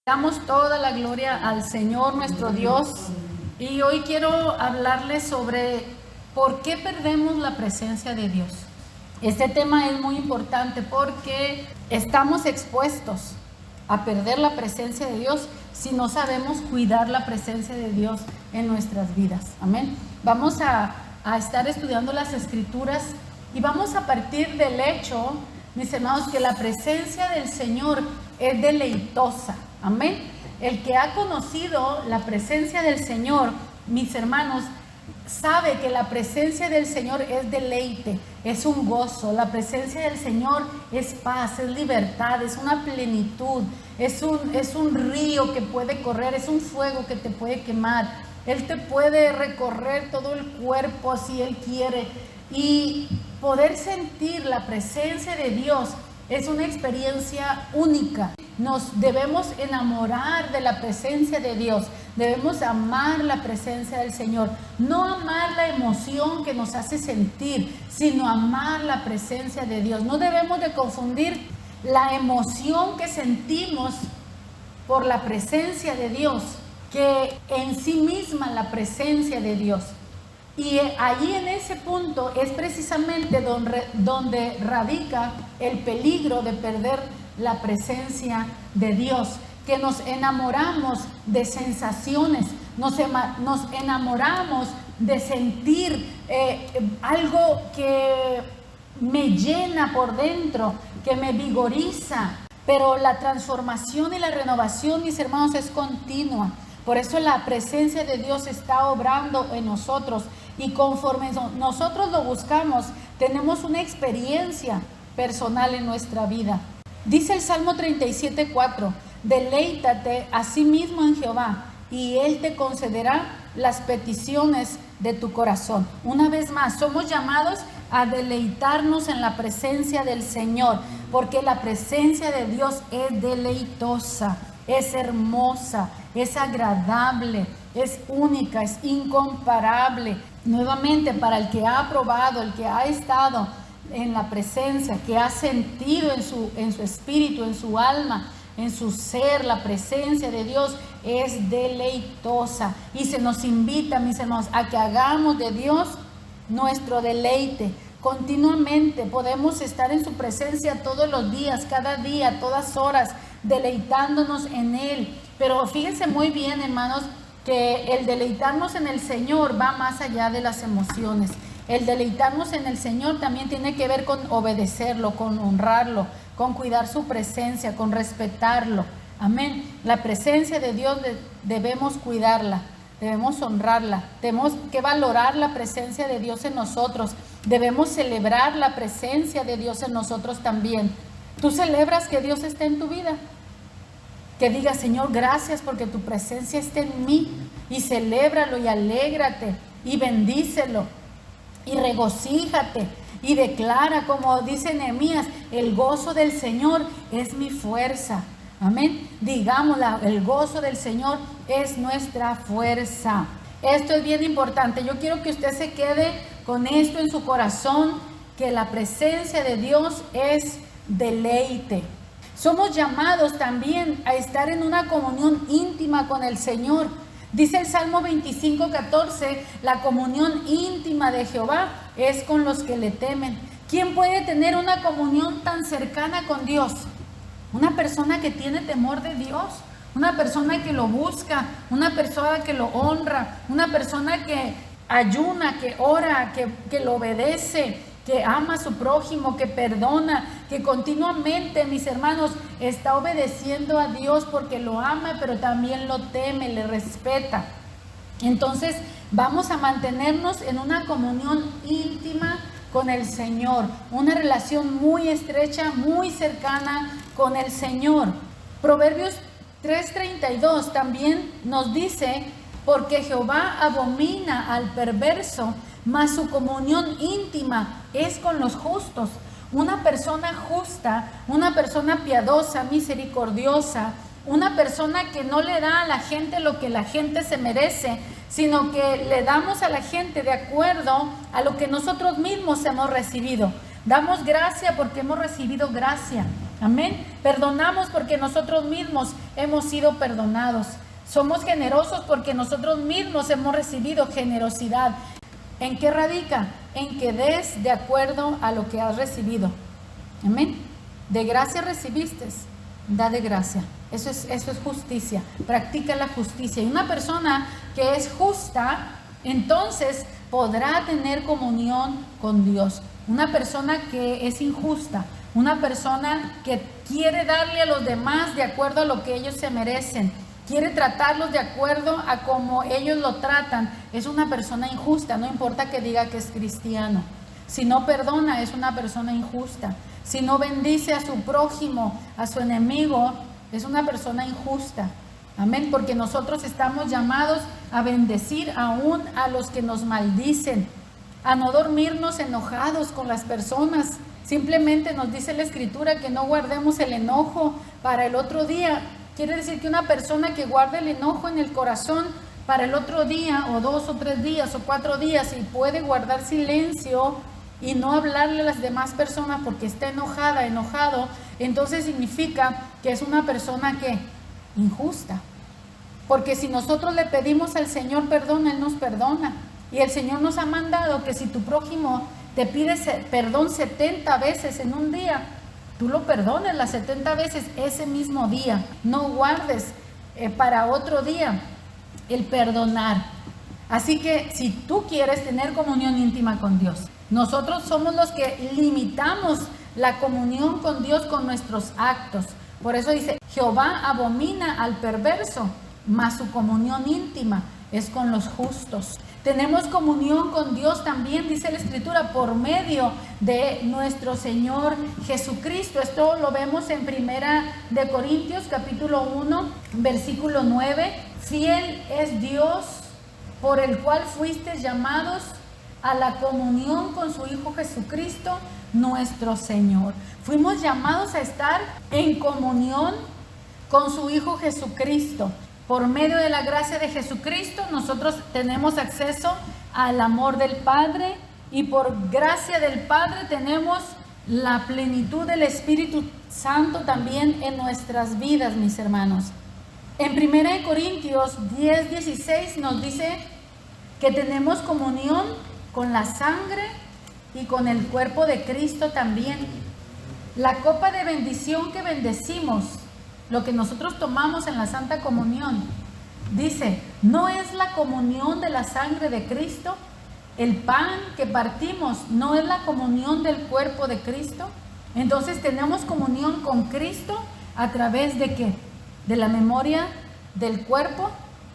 Damos toda la gloria al Señor nuestro Dios y hoy quiero hablarles sobre por qué perdemos la presencia de Dios. Este tema es muy importante porque estamos expuestos a perder la presencia de Dios si no sabemos cuidar la presencia de Dios en nuestras vidas. Amén. Vamos a estar estudiando las Escrituras y vamos a partir del hecho, mis hermanos, que la presencia del Señor es deleitosa. Amén. El que ha conocido la presencia del Señor, mis hermanos, sabe que la presencia del Señor es deleite, es un gozo. La presencia del Señor es paz, es libertad, es una plenitud, es un río que puede correr, es un fuego que te puede quemar. Él te puede recorrer todo el cuerpo si Él quiere, y poder sentir la presencia de Dios es una experiencia única. Nos debemos enamorar de la presencia de Dios, debemos amar la presencia del Señor, no amar la emoción que nos hace sentir, sino amar la presencia de Dios. No debemos de confundir la emoción que sentimos por la presencia de Dios, que en sí misma la presencia de Dios. Y allí en ese punto es precisamente donde radica el peligro de perder la presencia de Dios, que nos enamoramos de sensaciones, nos enamoramos de sentir algo que me llena por dentro, que me vigoriza, pero la transformación y la renovación, mis hermanos, es continua. Por eso la presencia de Dios está obrando en nosotros, y conforme nosotros lo buscamos, tenemos una experiencia personal en nuestra vida. Dice el Salmo 37:4, deleítate a sí mismo en Jehová, y Él te concederá las peticiones de tu corazón. Una vez más, somos llamados a deleitarnos en la presencia del Señor, porque la presencia de Dios es deleitosa, es hermosa, es agradable, es única, es incomparable. Nuevamente, para el que ha probado, el que ha estado en la presencia, que ha sentido en su espíritu, en su alma, en su ser, la presencia de Dios es deleitosa. Y se nos invita, mis hermanos, a que hagamos de Dios nuestro deleite. Continuamente podemos estar en su presencia todos los días, cada día, todas horas, deleitándonos en Él. Pero fíjense muy bien, hermanos, que el deleitarnos en el Señor va más allá de las emociones. El deleitarnos en el Señor también tiene que ver con obedecerlo, con honrarlo, con cuidar su presencia, con respetarlo. Amén. La presencia de Dios debemos cuidarla, debemos honrarla, tenemos que valorar la presencia de Dios en nosotros, debemos celebrar la presencia de Dios en nosotros también. ¿Tú celebras que Dios esté en tu vida? Que digas, Señor, gracias porque tu presencia está en mí, y celébralo y alégrate y bendícelo y regocíjate y declara, como dice Nehemías, el gozo del Señor es mi fuerza. Amén. Digámosla, el gozo del Señor es nuestra fuerza. Esto es bien importante. Yo quiero que usted se quede con esto en su corazón, que la presencia de Dios es deleite. Somos llamados también a estar en una comunión íntima con el Señor. Dice el Salmo 25:14, la comunión íntima de Jehová es con los que le temen. ¿Quién puede tener una comunión tan cercana con Dios? Una persona que tiene temor de Dios, una persona que lo busca, una persona que lo honra, una persona que ayuna, que ora, que lo obedece, que ama a su prójimo, que perdona, que continuamente, mis hermanos, está obedeciendo a Dios porque lo ama, pero también lo teme, le respeta. Entonces, vamos a mantenernos en una comunión íntima con el Señor, una relación muy estrecha, muy cercana con el Señor. Proverbios 3:32 también nos dice, porque Jehová abomina al perverso, mas su comunión íntima es con los justos. Una persona justa, una persona piadosa, misericordiosa, una persona que no le da a la gente lo que la gente se merece, sino que le damos a la gente de acuerdo a lo que nosotros mismos hemos recibido. Damos gracia porque hemos recibido gracia. Amén. Perdonamos porque nosotros mismos hemos sido perdonados. Somos generosos porque nosotros mismos hemos recibido generosidad. ¿En qué radica? En que des de acuerdo a lo que has recibido. Amén. De gracia recibiste, da de gracia. Eso es justicia. Practica la justicia. Y una persona que es justa, entonces podrá tener comunión con Dios. Una persona que es injusta, una persona que quiere darle a los demás de acuerdo a lo que ellos se merecen, quiere tratarlos de acuerdo a cómo ellos lo tratan, es una persona injusta. No importa que diga que es cristiano. Si no perdona, es una persona injusta. Si no bendice a su prójimo, a su enemigo, es una persona injusta. Amén, porque nosotros estamos llamados a bendecir aún a los que nos maldicen, a no dormirnos enojados con las personas. Simplemente nos dice la Escritura que no guardemos el enojo para el otro día. Quiere decir que una persona que guarda el enojo en el corazón para el otro día, o 2 o 3 días o 4 días, y puede guardar silencio y no hablarle a las demás personas porque está enojado, entonces significa que es una persona que injusta. Porque si nosotros le pedimos al Señor perdón, Él nos perdona. Y el Señor nos ha mandado que si tu prójimo te pide perdón 70 veces en un día, tú lo perdones las 70 veces ese mismo día. No guardes para otro día el perdonar. Así que si tú quieres tener comunión íntima con Dios, nosotros somos los que limitamos la comunión con Dios con nuestros actos. Por eso dice, Jehová abomina al perverso, mas su comunión íntima es con los justos. Tenemos comunión con Dios también, dice la Escritura, por medio de nuestro Señor Jesucristo. Esto lo vemos en 1 de Corintios, capítulo 1, versículo 9. Fiel es Dios, por el cual fuisteis llamados a la comunión con su Hijo Jesucristo, nuestro Señor. Fuimos llamados a estar en comunión con su Hijo Jesucristo. Por medio de la gracia de Jesucristo, nosotros tenemos acceso al amor del Padre, y por gracia del Padre tenemos la plenitud del Espíritu Santo también en nuestras vidas, mis hermanos. En 1 Corintios 10:16 nos dice que tenemos comunión con la sangre y con el cuerpo de Cristo también. La copa de bendición que bendecimos, lo que nosotros tomamos en la Santa Comunión, dice, ¿no es la comunión de la sangre de Cristo? El pan que partimos, ¿no es la comunión del cuerpo de Cristo? Entonces tenemos comunión con Cristo a través de ¿qué? De la memoria del cuerpo,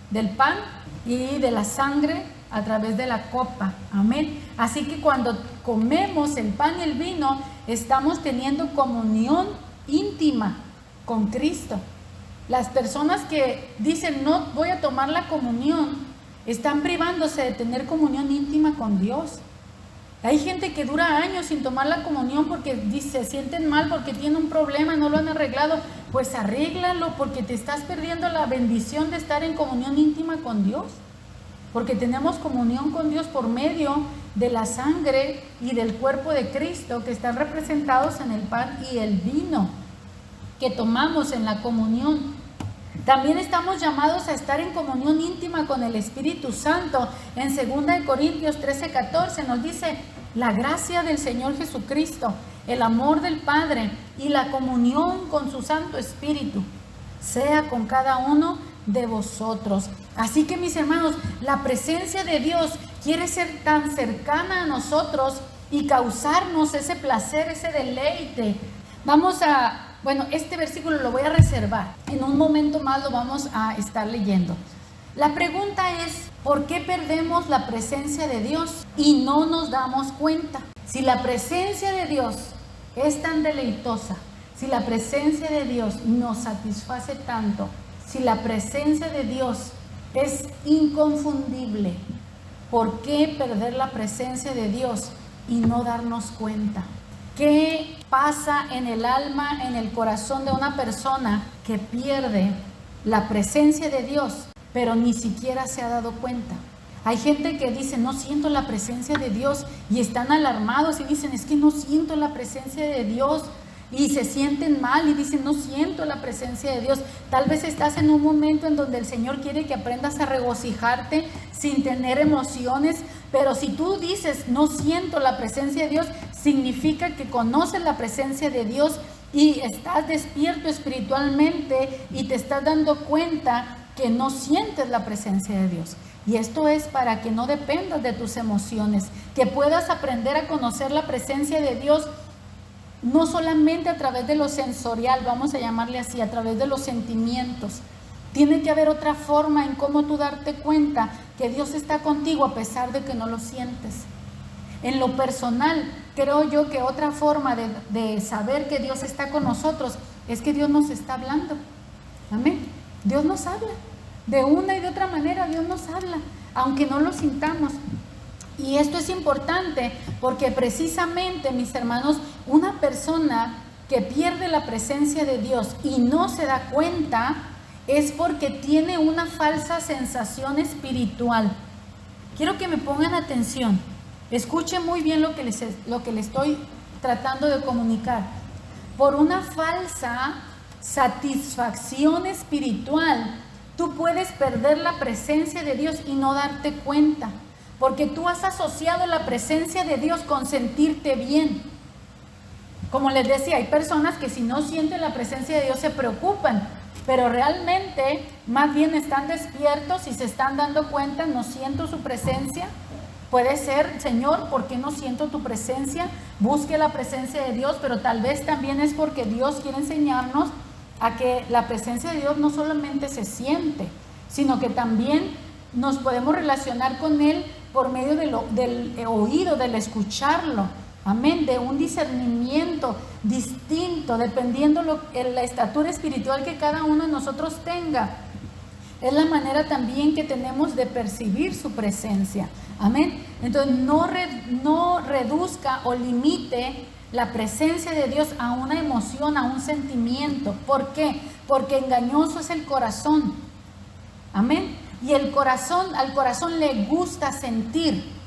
del pan, y de la sangre a través de la copa. Amén. Así que cuando comemos el pan y el vino, estamos teniendo comunión íntima con Cristo. Las personas que dicen no voy a tomar la comunión, están privándose de tener comunión íntima con Dios. Hay gente que dura años sin tomar la comunión porque se sienten mal, porque tienen un problema, no lo han arreglado. Pues arréglalo, porque te estás perdiendo la bendición de estar en comunión íntima con Dios. Porque tenemos comunión con Dios por medio de la sangre y del cuerpo de Cristo, que están representados en el pan y el vino que tomamos en la comunión. También estamos llamados a estar en comunión íntima con el Espíritu Santo. En 2 Corintios 13:14 nos dice, la gracia del Señor Jesucristo, el amor del Padre y la comunión con su Santo Espíritu sea con cada uno de vosotros. Así que, mis hermanos, la presencia de Dios quiere ser tan cercana a nosotros y causarnos ese placer, ese deleite. Este versículo lo voy a reservar. En un momento más lo vamos a estar leyendo. La pregunta es, ¿por qué perdemos la presencia de Dios y no nos damos cuenta? Si la presencia de Dios es tan deleitosa, si la presencia de Dios nos satisface tanto, si la presencia de Dios es inconfundible, ¿por qué perder la presencia de Dios y no darnos cuenta? ¿Qué pasa en el alma, en el corazón de una persona que pierde la presencia de Dios, pero ni siquiera se ha dado cuenta? Hay gente que dice, no siento la presencia de Dios, y están alarmados y dicen, es que no siento la presencia de Dios. y se sienten mal y dicen, no siento la presencia de Dios. Tal vez estás en un momento en donde el Señor quiere que aprendas a regocijarte sin tener emociones, pero si tú dices, no siento la presencia de Dios, significa que conoces la presencia de Dios y estás despierto espiritualmente y te estás dando cuenta que no sientes la presencia de Dios. Y esto es para que no dependas de tus emociones, que puedas aprender a conocer la presencia de Dios no solamente a través de lo sensorial, vamos a llamarle así, a través de los sentimientos. Tiene que haber otra forma en cómo tú darte cuenta que Dios está contigo a pesar de que no lo sientes. En lo personal, creo yo que otra forma de saber que Dios está con nosotros es que Dios nos está hablando. Amén. Dios nos habla. De una y de otra manera Dios nos habla, aunque no lo sintamos. Y esto es importante porque precisamente, mis hermanos, una persona que pierde la presencia de Dios y no se da cuenta es porque tiene una falsa sensación espiritual. Quiero que me pongan atención. Escuchen muy bien lo que les estoy tratando de comunicar. Por una falsa satisfacción espiritual, tú puedes perder la presencia de Dios y no darte cuenta, porque tú has asociado la presencia de Dios con sentirte bien. Como les decía, hay personas que si no sienten la presencia de Dios se preocupan, pero realmente más bien están despiertos y se están dando cuenta, no siento su presencia. Puede ser, Señor, ¿por qué no siento tu presencia? Busque la presencia de Dios, pero tal vez también es porque Dios quiere enseñarnos a que la presencia de Dios no solamente se siente, sino que también nos podemos relacionar con Él por medio del oído, del escucharlo. Amén, de un discernimiento distinto, dependiendo la estatura espiritual que cada uno de nosotros tenga. Es la manera también que tenemos de percibir su presencia. Amén. Entonces no reduzca o limite la presencia de Dios a una emoción, a un sentimiento. ¿Por qué? Porque engañoso es el corazón. Amén. Y al corazón le gusta sentir.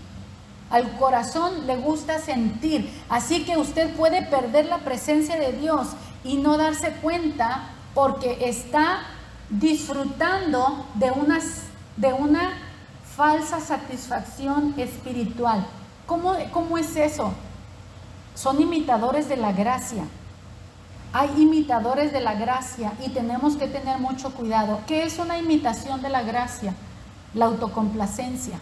Al corazón le gusta sentir. Así que usted puede perder la presencia de Dios y no darse cuenta porque está disfrutando de una falsa satisfacción espiritual. ¿Cómo es eso? Son imitadores de la gracia. Hay imitadores de la gracia y tenemos que tener mucho cuidado. ¿Qué es una imitación de la gracia? La autocomplacencia.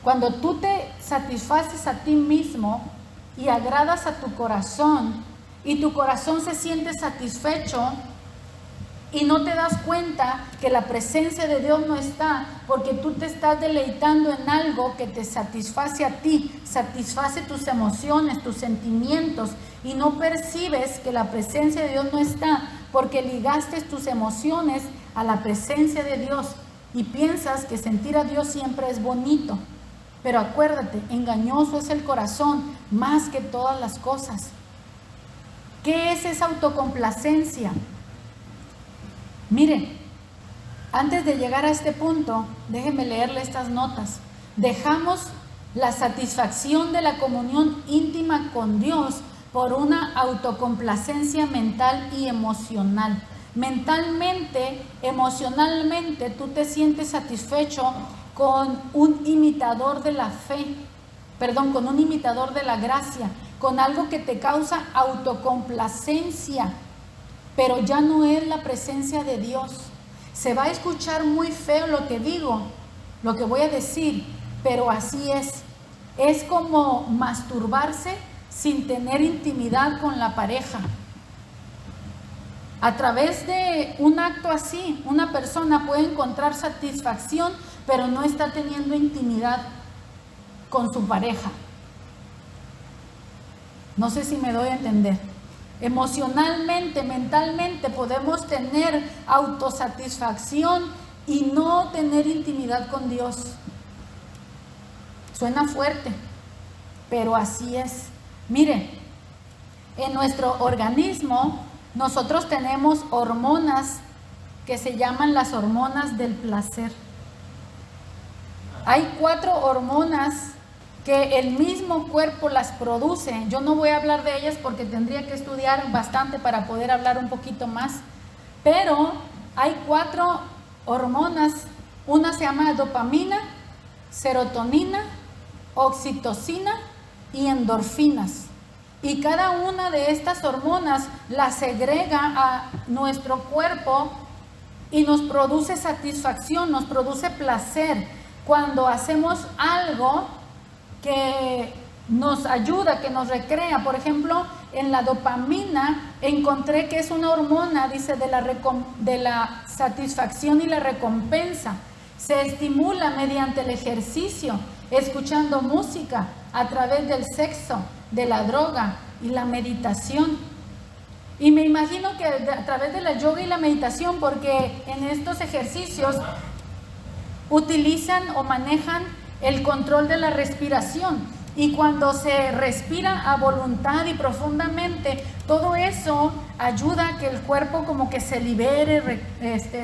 Cuando tú te satisfaces a ti mismo y agradas a tu corazón y tu corazón se siente satisfecho y no te das cuenta que la presencia de Dios no está porque tú te estás deleitando en algo que te satisface a ti, satisface tus emociones, tus sentimientos y no percibes que la presencia de Dios no está porque ligaste tus emociones a la presencia de Dios y piensas que sentir a Dios siempre es bonito. Pero acuérdate, engañoso es el corazón más que todas las cosas. ¿Qué es esa autocomplacencia? Miren, antes de llegar a este punto, déjenme leerle estas notas. Dejamos la satisfacción de la comunión íntima con Dios por una autocomplacencia mental y emocional. Mentalmente, emocionalmente, tú te sientes satisfecho con un imitador de la fe, con un imitador de la gracia, con algo que te causa autocomplacencia, pero ya no es la presencia de Dios. Se va a escuchar muy feo lo que digo, lo que voy a decir, pero así es. Es como masturbarse sin tener intimidad con la pareja. A través de un acto así, una persona puede encontrar satisfacción, pero no está teniendo intimidad con su pareja. No sé si me doy a entender. Emocionalmente, mentalmente podemos tener autosatisfacción y no tener intimidad con Dios. Suena fuerte, pero así es. Miren, en nuestro organismo nosotros tenemos hormonas que se llaman las hormonas del placer. Hay 4 hormonas que el mismo cuerpo las produce. Yo no voy a hablar de ellas porque tendría que estudiar bastante para poder hablar un poquito más, pero hay 4 hormonas. Una se llama dopamina, serotonina, oxitocina y endorfinas. Y cada una de estas hormonas las segrega a nuestro cuerpo y nos produce satisfacción, nos produce placer cuando hacemos algo que nos ayuda, que nos recrea. Por ejemplo, en la dopamina encontré que es una hormona, dice, de la satisfacción y la recompensa. Se estimula mediante el ejercicio, escuchando música, a través del sexo, de la droga y la meditación. Y me imagino que a través de la yoga y la meditación, porque en estos ejercicios utilizan o manejan el control de la respiración. Y cuando se respira a voluntad y profundamente, todo eso ayuda a que el cuerpo como que se libere,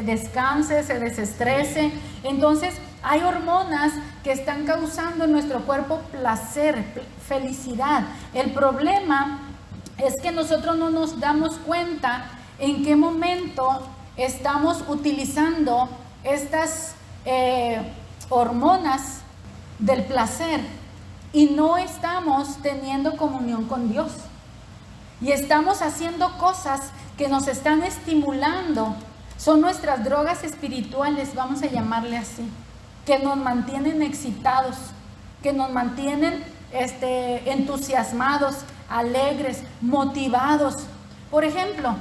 descanse, se desestrese. Entonces hay hormonas que están causando en nuestro cuerpo placer, felicidad. El problema es que nosotros no nos damos cuenta en qué momento estamos utilizando estas hormonas del placer y no estamos teniendo comunión con Dios. Y estamos haciendo cosas que nos están estimulando. Son nuestras drogas espirituales, vamos a llamarle así, que nos mantienen excitados, que nos mantienen entusiasmados, alegres, motivados. Por ejemplo,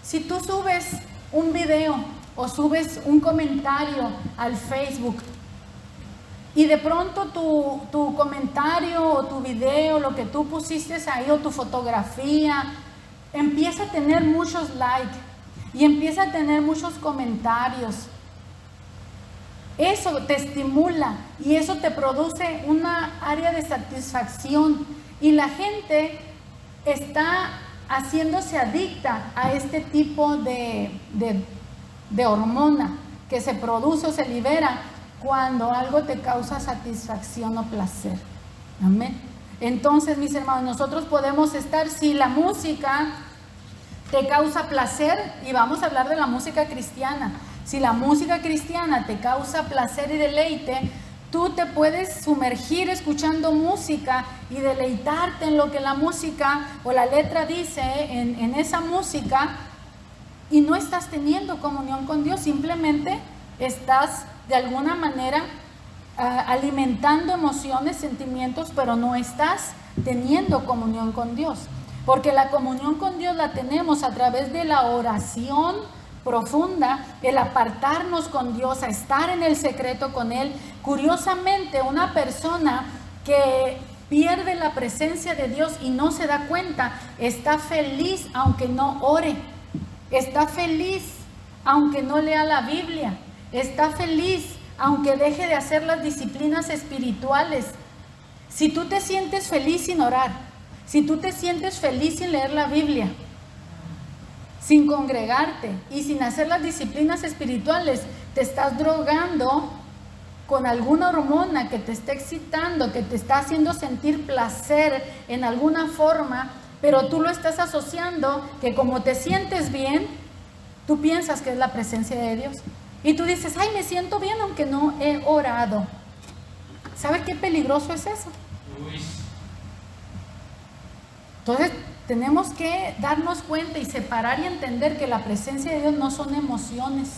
si tú subes un video o subes un comentario al Facebook y de pronto tu comentario o tu video, lo que tú pusiste ahí o tu fotografía, empieza a tener muchos likes y empieza a tener muchos comentarios. Eso te estimula y eso te produce una área de satisfacción y la gente está haciéndose adicta a este tipo de hormona que se produce o se libera cuando algo te causa satisfacción o placer. Amén. Entonces, mis hermanos, nosotros podemos estar, si la música te causa placer, y vamos a hablar de la música cristiana, si la música cristiana te causa placer y deleite, tú te puedes sumergir escuchando música y deleitarte en lo que la música o la letra dice en esa música, y no estás teniendo comunión con Dios, simplemente estás de alguna manera alimentando emociones, sentimientos, pero no estás teniendo comunión con Dios. Porque la comunión con Dios la tenemos a través de la oración profunda, el apartarnos con Dios, a estar en el secreto con Él. Curiosamente, una persona que pierde la presencia de Dios y no se da cuenta, está feliz aunque no ore, está feliz aunque no lea la Biblia, está feliz aunque deje de hacer las disciplinas espirituales. Si tú te sientes feliz sin orar, si tú te sientes feliz sin leer la Biblia, sin congregarte y sin hacer las disciplinas espirituales, te estás drogando con alguna hormona que te está excitando, que te está haciendo sentir placer en alguna forma, pero tú lo estás asociando que como te sientes bien, tú piensas que es la presencia de Dios. Y tú dices, ay, me siento bien aunque no he orado. ¿Sabe qué peligroso es eso? Entonces, tenemos que darnos cuenta y separar y entender que la presencia de Dios no son emociones.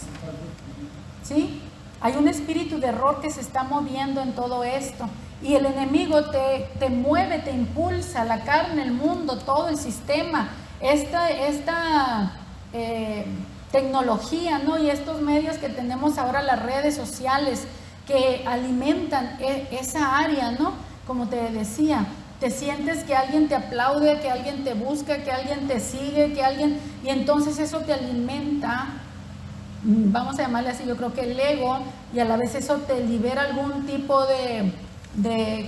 ¿Sí? Hay un espíritu de error que se está moviendo en todo esto. Y el enemigo te mueve, te impulsa, la carne, el mundo, todo el sistema, esta tecnología, ¿no? Y estos medios que tenemos ahora, las redes sociales, que alimentan esa área, ¿no? Como te decía, te sientes que alguien te aplaude, que alguien te busca, que alguien te sigue, y entonces eso te alimenta, vamos a llamarle así, yo creo que el ego, y a la vez eso te libera algún tipo de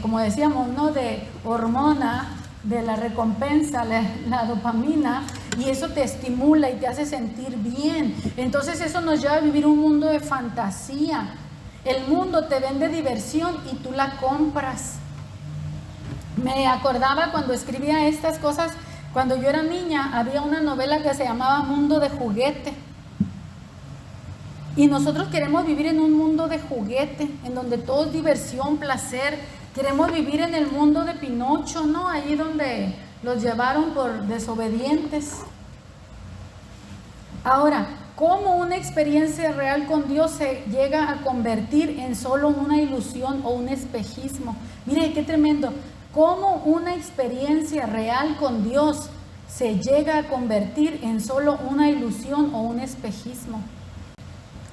como decíamos, ¿no? De hormona, de la recompensa, la dopamina, y eso te estimula y te hace sentir bien. Entonces eso nos lleva a vivir un mundo de fantasía. El mundo te vende diversión y tú la compras. Me acordaba cuando escribía estas cosas, cuando yo era niña, había una novela que se llamaba Mundo de Juguete. Y nosotros queremos vivir en un mundo de juguete, en donde todo es diversión, placer. Queremos vivir en el mundo de Pinocho, ¿no? Ahí donde los llevaron por desobedientes. Ahora, ¿cómo una experiencia real con Dios se llega a convertir en solo una ilusión o un espejismo? Mire, qué tremendo. ¿Cómo una experiencia real con Dios se llega a convertir en solo una ilusión o un espejismo?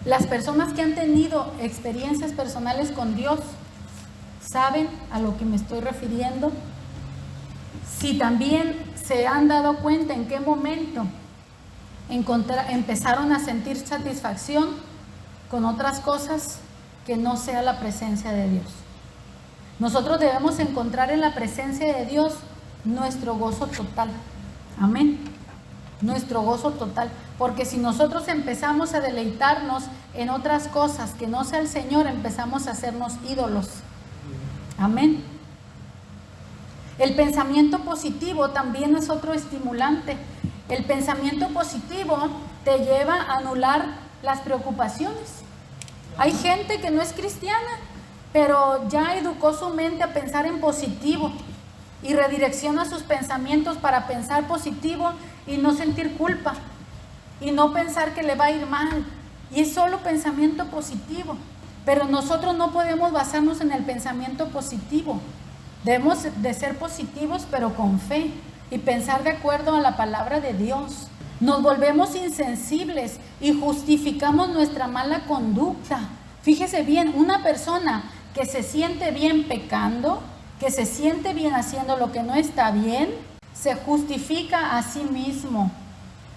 Las personas que han tenido experiencias personales con Dios saben a lo que me estoy refiriendo. Si también se han dado cuenta en qué momento empezaron a sentir satisfacción con otras cosas que no sea la presencia de Dios. Nosotros debemos encontrar en la presencia de Dios nuestro gozo total. Amén. Nuestro gozo total. Porque si nosotros empezamos a deleitarnos en otras cosas que no sea el Señor, empezamos a hacernos ídolos. Amén. El pensamiento positivo también es otro estimulante. El pensamiento positivo te lleva a anular las preocupaciones. Hay gente que no es cristiana, pero ya educó su mente a pensar en positivo y redirecciona sus pensamientos para pensar positivo y no sentir culpa y no pensar que le va a ir mal. Y es solo pensamiento positivo. Pero nosotros no podemos basarnos en el pensamiento positivo. Debemos de ser positivos, pero con fe y pensar de acuerdo a la palabra de Dios. Nos volvemos insensibles y justificamos nuestra mala conducta. Fíjese bien, una persona que se siente bien pecando, que se siente bien haciendo lo que no está bien, se justifica a sí mismo.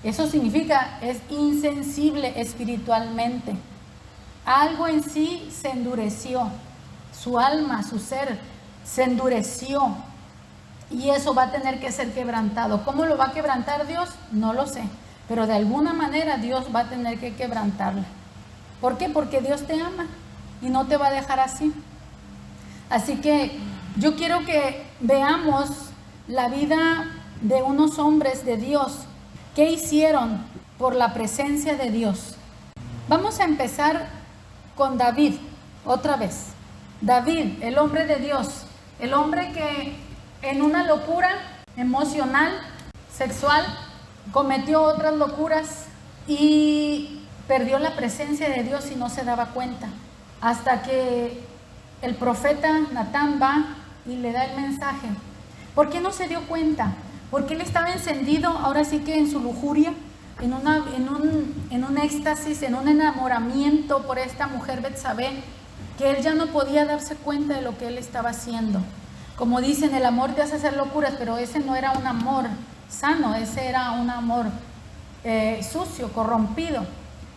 Eso significa, es insensible espiritualmente. Algo en sí se endureció, su alma, su ser se endureció y eso va a tener que ser quebrantado. ¿Cómo lo va a quebrantar Dios? No lo sé, pero de alguna manera Dios va a tener que quebrantarlo. ¿Por qué? Porque Dios te ama y no te va a dejar así. Así que yo quiero que veamos la vida de unos hombres de Dios. ¿Qué hicieron por la presencia de Dios? Vamos a empezar con David, otra vez. David, el hombre de Dios, el hombre que en una locura emocional, sexual, cometió otras locuras y perdió la presencia de Dios y no se daba cuenta. Hasta que el profeta Natán va y le da el mensaje. ¿Por qué no se dio cuenta? Porque él estaba encendido, ahora sí que en su lujuria, en un éxtasis, en un enamoramiento por esta mujer Betsabé, que él ya no podía darse cuenta de lo que él estaba haciendo. Como dicen, el amor te hace hacer locuras, pero ese no era un amor sano, ese era un amor sucio, corrompido.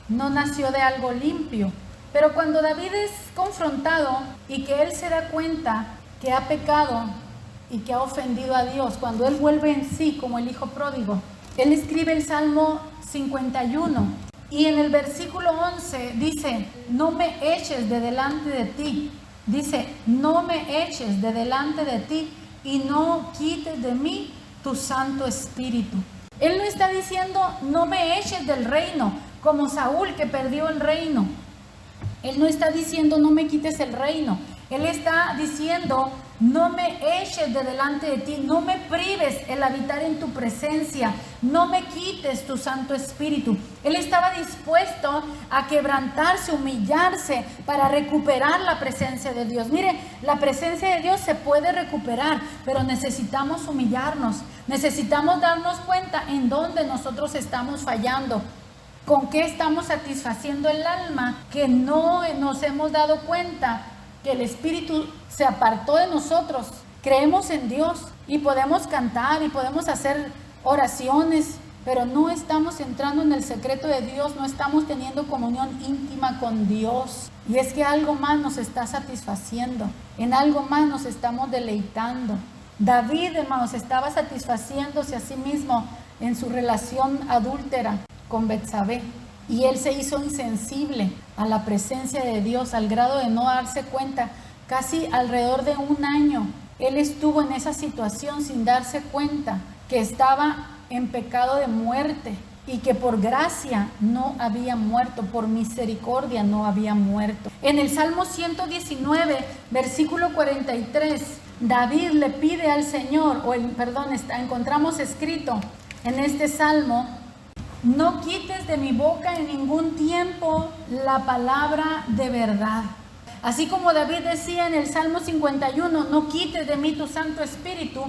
No nació de algo limpio. Pero cuando David es confrontado y que él se da cuenta que ha pecado y que ha ofendido a Dios, cuando él vuelve en sí como el hijo pródigo, él escribe el Salmo 51 y en el versículo 11 dice: no me eches de delante de ti. Dice: no me eches de delante de ti y no quites de mí tu Santo Espíritu. Él no está diciendo no me eches del reino, como Saúl que perdió el reino. Él no está diciendo no me quites el reino. Él está diciendo no me eches de delante de ti, no me prives el habitar en tu presencia, no me quites tu Santo Espíritu. Él estaba dispuesto a quebrantarse, humillarse para recuperar la presencia de Dios. Mire, la presencia de Dios se puede recuperar, pero necesitamos humillarnos, necesitamos darnos cuenta en dónde nosotros estamos fallando. ¿Con qué estamos satisfaciendo el alma que no nos hemos dado cuenta que el Espíritu se apartó de nosotros? Creemos en Dios y podemos cantar y podemos hacer oraciones, pero no estamos entrando en el secreto de Dios, no estamos teniendo comunión íntima con Dios. Y es que algo más nos está satisfaciendo, en algo más nos estamos deleitando. David, hermanos, estaba satisfaciéndose a sí mismo en su relación adúltera con Betsabé, y él se hizo insensible a la presencia de Dios al grado de no darse cuenta. Casi alrededor de un año él estuvo en esa situación sin darse cuenta que estaba en pecado de muerte y que por gracia no había muerto, por misericordia no había muerto. En el Salmo 119, versículo 43, David le pide al Señor, encontramos escrito en este Salmo: no quites de mi boca en ningún tiempo la palabra de verdad. Así como David decía en el Salmo 51, no quites de mí tu Santo Espíritu,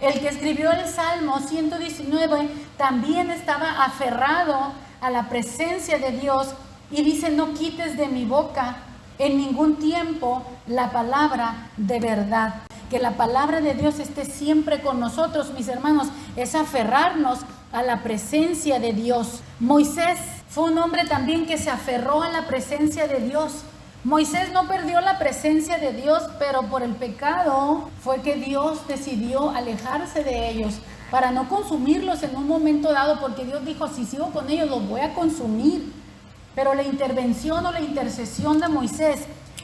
el que escribió el Salmo 119 también estaba aferrado a la presencia de Dios y dice: no quites de mi boca en ningún tiempo la palabra de verdad. Que la palabra de Dios esté siempre con nosotros, mis hermanos, es aferrarnos a la presencia de Dios. Moisés fue un hombre también que se aferró a la presencia de Dios. Moisés no perdió la presencia de Dios, pero por el pecado fue que Dios decidió alejarse de ellos para no consumirlos en un momento dado, porque Dios dijo: si sigo con ellos los voy a consumir. Pero la intervención o la intercesión de Moisés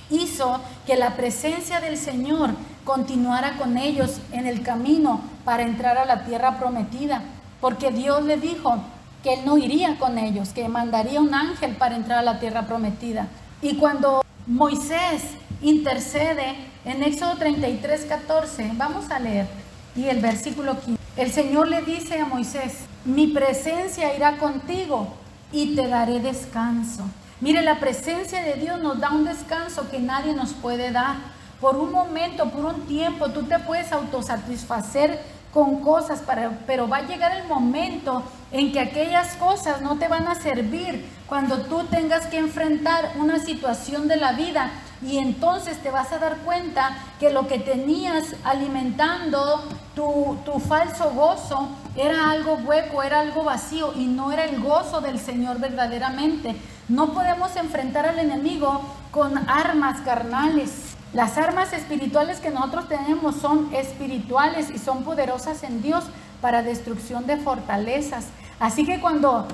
hizo que la presencia del Señor continuara con ellos en el camino para entrar a la tierra prometida, porque Dios le dijo que Él no iría con ellos, que mandaría un ángel para entrar a la tierra prometida. Y cuando Moisés intercede en Éxodo 33:14, vamos a leer, y el versículo 15, el Señor le dice a Moisés: mi presencia irá contigo y te daré descanso. Mire, la presencia de Dios nos da un descanso que nadie nos puede dar. Por un momento, por un tiempo, tú te puedes autosatisfacer con cosas, pero va a llegar el momento en que aquellas cosas no te van a servir cuando tú tengas que enfrentar una situación de la vida, y entonces te vas a dar cuenta que lo que tenías alimentando tu falso gozo era algo hueco, era algo vacío y no era el gozo del Señor verdaderamente. No podemos enfrentar al enemigo con armas carnales. Las armas espirituales que nosotros tenemos son espirituales y son poderosas en Dios para destrucción de fortalezas. Así que cuando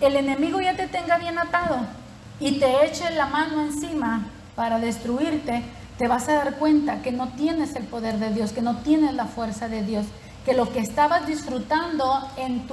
el enemigo ya te tenga bien atado y te eche la mano encima para destruirte, te vas a dar cuenta que no tienes el poder de Dios, que no tienes la fuerza de Dios, que lo que estabas disfrutando en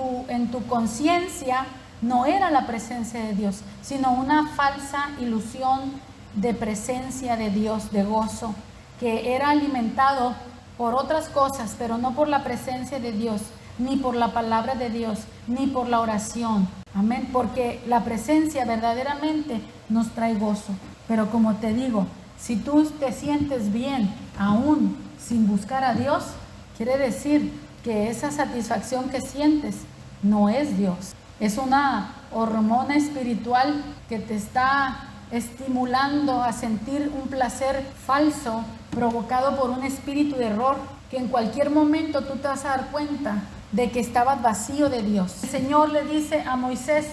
tu conciencia no era la presencia de Dios, sino una falsa ilusión de presencia de Dios, de gozo, que era alimentado por otras cosas, pero no por la presencia de Dios, ni por la palabra de Dios, ni por la oración. Amén, porque la presencia verdaderamente nos trae gozo. Pero como te digo, si tú te sientes bien aún sin buscar a Dios, quiere decir que esa satisfacción que sientes no es Dios. Es una hormona espiritual que te está estimulando a sentir un placer falso provocado por un espíritu de error, que en cualquier momento tú te vas a dar cuenta de que estabas vacío de Dios. El Señor le dice a Moisés: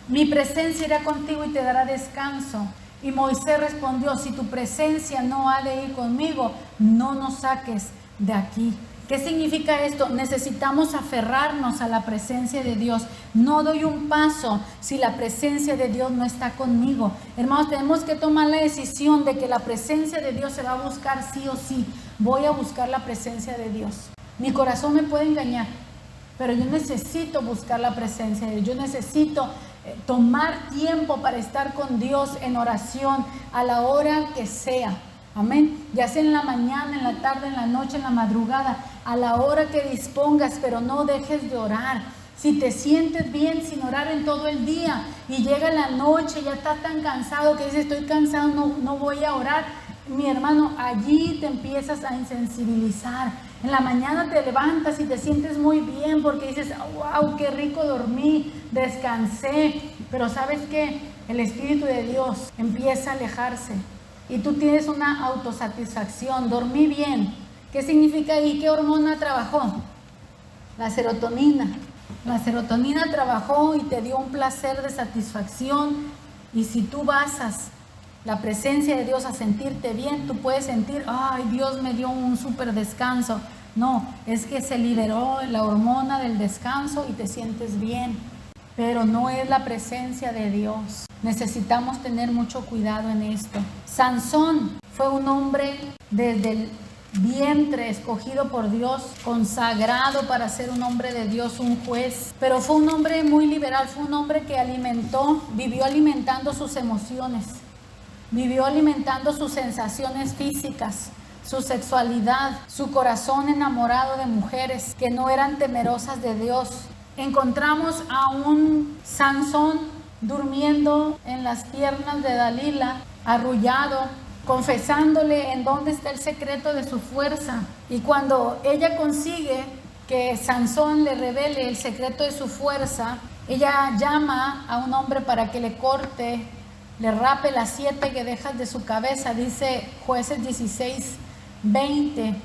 mi presencia irá contigo y te dará descanso. Y Moisés respondió: si tu presencia no ha de ir conmigo, no nos saques de aquí. ¿Qué significa esto? Necesitamos aferrarnos a la presencia de Dios. No doy un paso si la presencia de Dios no está conmigo. Hermanos, tenemos que tomar la decisión de que la presencia de Dios se va a buscar sí o sí. Voy a buscar la presencia de Dios. Mi corazón me puede engañar, pero yo necesito buscar la presencia de Dios. Yo necesito tomar tiempo para estar con Dios en oración a la hora que sea. Amén. Ya sea en la mañana, en la tarde, en la noche, en la madrugada, a la hora que dispongas, pero no dejes de orar. Si te sientes bien sin orar en todo el día y llega la noche, ya estás tan cansado que dices: estoy cansado, no voy a orar. Mi hermano, allí te empiezas a insensibilizar. En la mañana te levantas y te sientes muy bien porque dices: wow, qué rico dormí, descansé. Pero ¿sabes qué? El Espíritu de Dios empieza a alejarse y tú tienes una autosatisfacción. Dormí bien. ¿Qué significa ahí? ¿Qué hormona trabajó? La serotonina. La serotonina trabajó y te dio un placer de satisfacción. Y si tú basas la presencia de Dios a sentirte bien, tú puedes sentir: ay, Dios me dio un súper descanso. No, es que se liberó la hormona del descanso y te sientes bien. Pero no es la presencia de Dios. Necesitamos tener mucho cuidado en esto. Sansón fue un hombre desde vientre escogido por Dios, consagrado para ser un hombre de Dios, un juez, pero fue un hombre muy liberal, fue un hombre que vivió alimentando sus emociones, vivió alimentando sus sensaciones físicas, su sexualidad, su corazón enamorado de mujeres que no eran temerosas de Dios. Encontramos a un Sansón durmiendo en las piernas de Dalila, arrullado, confesándole en dónde está el secreto de su fuerza. Y cuando ella consigue que Sansón le revele el secreto de su fuerza, ella llama a un hombre para que le corte, le rape las 7 guedejas de su cabeza, dice Jueces 16:20.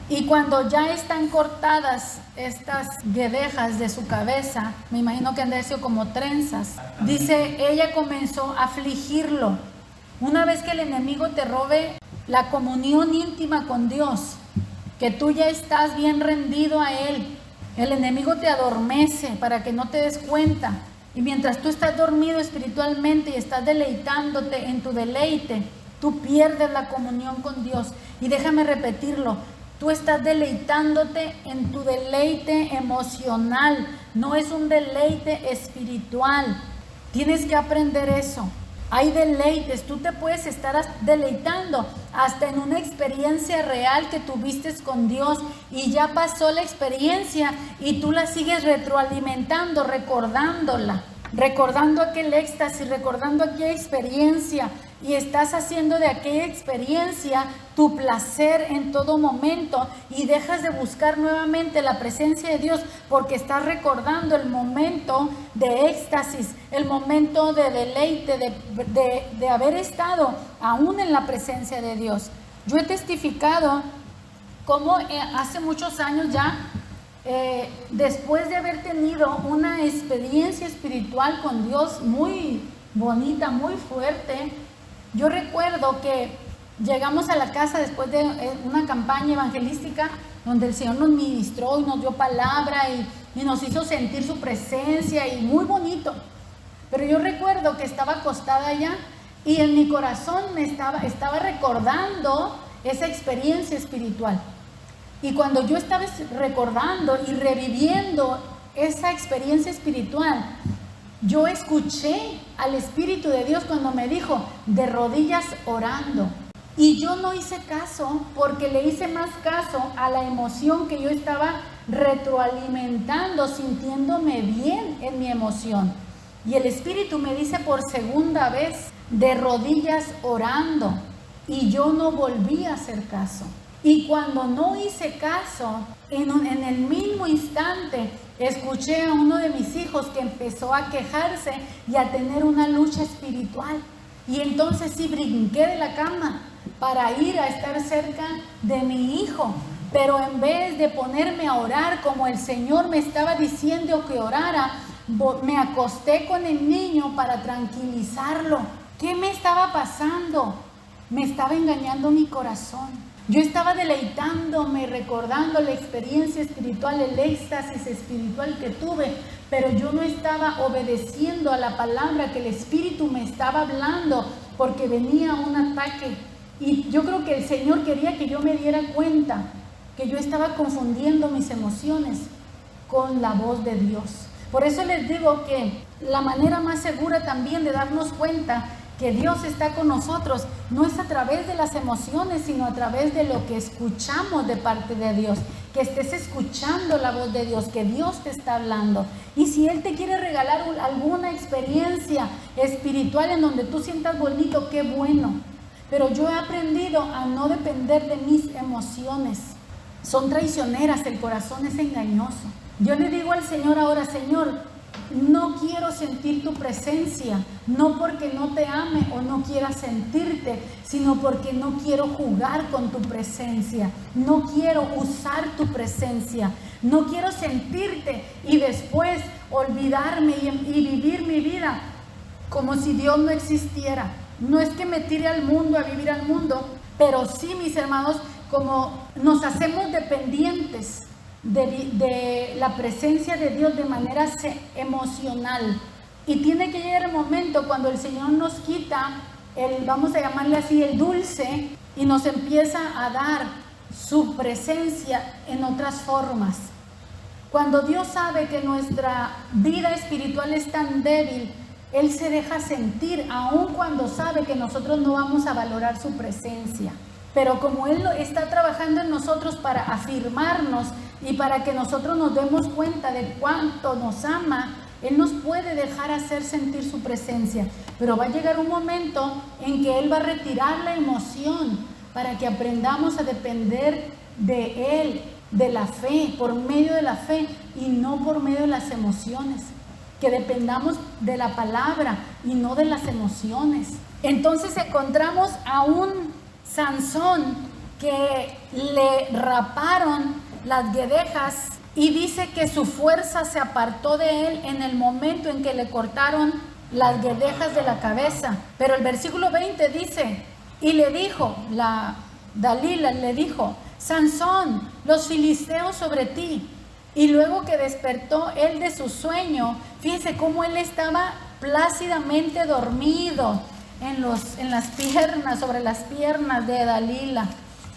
Y cuando ya están cortadas estas guedejas de su cabeza, me imagino que han de ser como trenzas, dice, ella comenzó a afligirlo. Una vez que el enemigo te robe la comunión íntima con Dios, que tú ya estás bien rendido a Él, el enemigo te adormece para que no te des cuenta. Y mientras tú estás dormido espiritualmente y estás deleitándote en tu deleite, tú pierdes la comunión con Dios. Y déjame repetirlo, tú estás deleitándote en tu deleite emocional, no es un deleite espiritual. Tienes que aprender eso. Hay deleites, tú te puedes estar deleitando hasta en una experiencia real que tuviste con Dios y ya pasó la experiencia y tú la sigues retroalimentando, recordando aquel éxtasis, recordando aquella experiencia, y estás haciendo de aquella experiencia tu placer en todo momento y dejas de buscar nuevamente la presencia de Dios porque estás recordando el momento de éxtasis, el momento de deleite, de haber estado aún en la presencia de Dios. Yo he testificado cómo hace muchos años ya, después de haber tenido una experiencia espiritual con Dios muy bonita, muy fuerte, yo recuerdo que llegamos a la casa después de una campaña evangelística donde el Señor nos ministró y nos dio palabra y nos hizo sentir su presencia y muy bonito. Pero yo recuerdo que estaba acostada allá y en mi corazón estaba recordando esa experiencia espiritual. Y cuando yo estaba recordando y reviviendo esa experiencia espiritual, yo escuché al Espíritu de Dios cuando me dijo, de rodillas orando. Y yo no hice caso porque le hice más caso a la emoción que yo estaba retroalimentando, sintiéndome bien en mi emoción. Y el Espíritu me dice por segunda vez, de rodillas orando. Y yo no volví a hacer caso. Y cuando no hice caso, en el mismo instante, escuché a uno de mis hijos que empezó a quejarse y a tener una lucha espiritual. Y entonces sí brinqué de la cama para ir a estar cerca de mi hijo. Pero en vez de ponerme a orar como el Señor me estaba diciendo que orara, me acosté con el niño para tranquilizarlo. ¿Qué me estaba pasando? Me estaba engañando mi corazón. Yo estaba deleitándome, recordando la experiencia espiritual, el éxtasis espiritual que tuve, pero yo no estaba obedeciendo a la palabra que el Espíritu me estaba hablando porque venía un ataque. Y yo creo que el Señor quería que yo me diera cuenta que yo estaba confundiendo mis emociones con la voz de Dios. Por eso les digo que la manera más segura también de darnos cuenta que Dios está con nosotros no es a través de las emociones, sino a través de lo que escuchamos de parte de Dios, que estés escuchando la voz de Dios, que Dios te está hablando. Y si Él te quiere regalar alguna experiencia espiritual en donde tú sientas bonito, qué bueno. Pero yo he aprendido a no depender de mis emociones. Son traicioneras, el corazón es engañoso. Yo le digo al Señor ahora, Señor, no quiero sentir tu presencia, no porque no te ame o no quiera sentirte, sino porque no quiero jugar con tu presencia, no quiero usar tu presencia, no quiero sentirte y después olvidarme y vivir mi vida como si Dios no existiera. No es que me tire al mundo, a vivir al mundo, pero sí, mis hermanos, como nos hacemos dependientes de la presencia de Dios de manera emocional. Y tiene que llegar el momento cuando el Señor nos quita vamos a llamarle así, el dulce, y nos empieza a dar su presencia en otras formas. Cuando Dios sabe que nuestra vida espiritual es tan débil, Él se deja sentir, aun cuando sabe que nosotros no vamos a valorar su presencia. Pero como Él está trabajando en nosotros para afirmarnos y para que nosotros nos demos cuenta de cuánto nos ama, Él nos puede dejar hacer sentir su presencia. Pero va a llegar un momento en que Él va a retirar la emoción para que aprendamos a depender de Él, de la fe, por medio de la fe y no por medio de las emociones. Que dependamos de la palabra y no de las emociones. Entonces encontramos a un Sansón que le raparon las guedejas y dice que su fuerza se apartó de él en el momento en que le cortaron las guedejas de la cabeza. Pero el versículo 20 dice, y le dijo, Dalila le dijo, Sansón, los filisteos sobre ti. Y luego que despertó él de su sueño, fíjense cómo él estaba plácidamente dormido en las piernas, sobre las piernas de Dalila.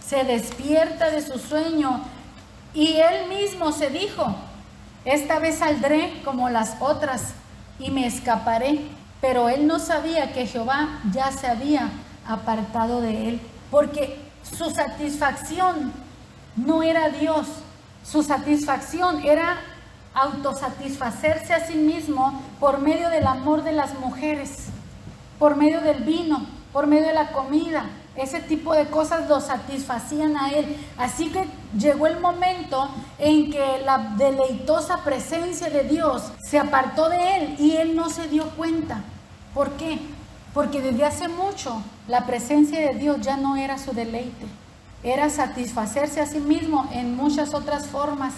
Se despierta de su sueño y él mismo se dijo, esta vez saldré como las otras y me escaparé. Pero él no sabía que Jehová ya se había apartado de él, porque su satisfacción no era Dios. Su satisfacción era autosatisfacerse a sí mismo por medio del amor de las mujeres, por medio del vino, por medio de la comida. Ese tipo de cosas lo satisfacían a él. Así que llegó el momento en que la deleitosa presencia de Dios se apartó de él y él no se dio cuenta. ¿Por qué? Porque desde hace mucho la presencia de Dios ya no era su deleite. Era satisfacerse a sí mismo en muchas otras formas.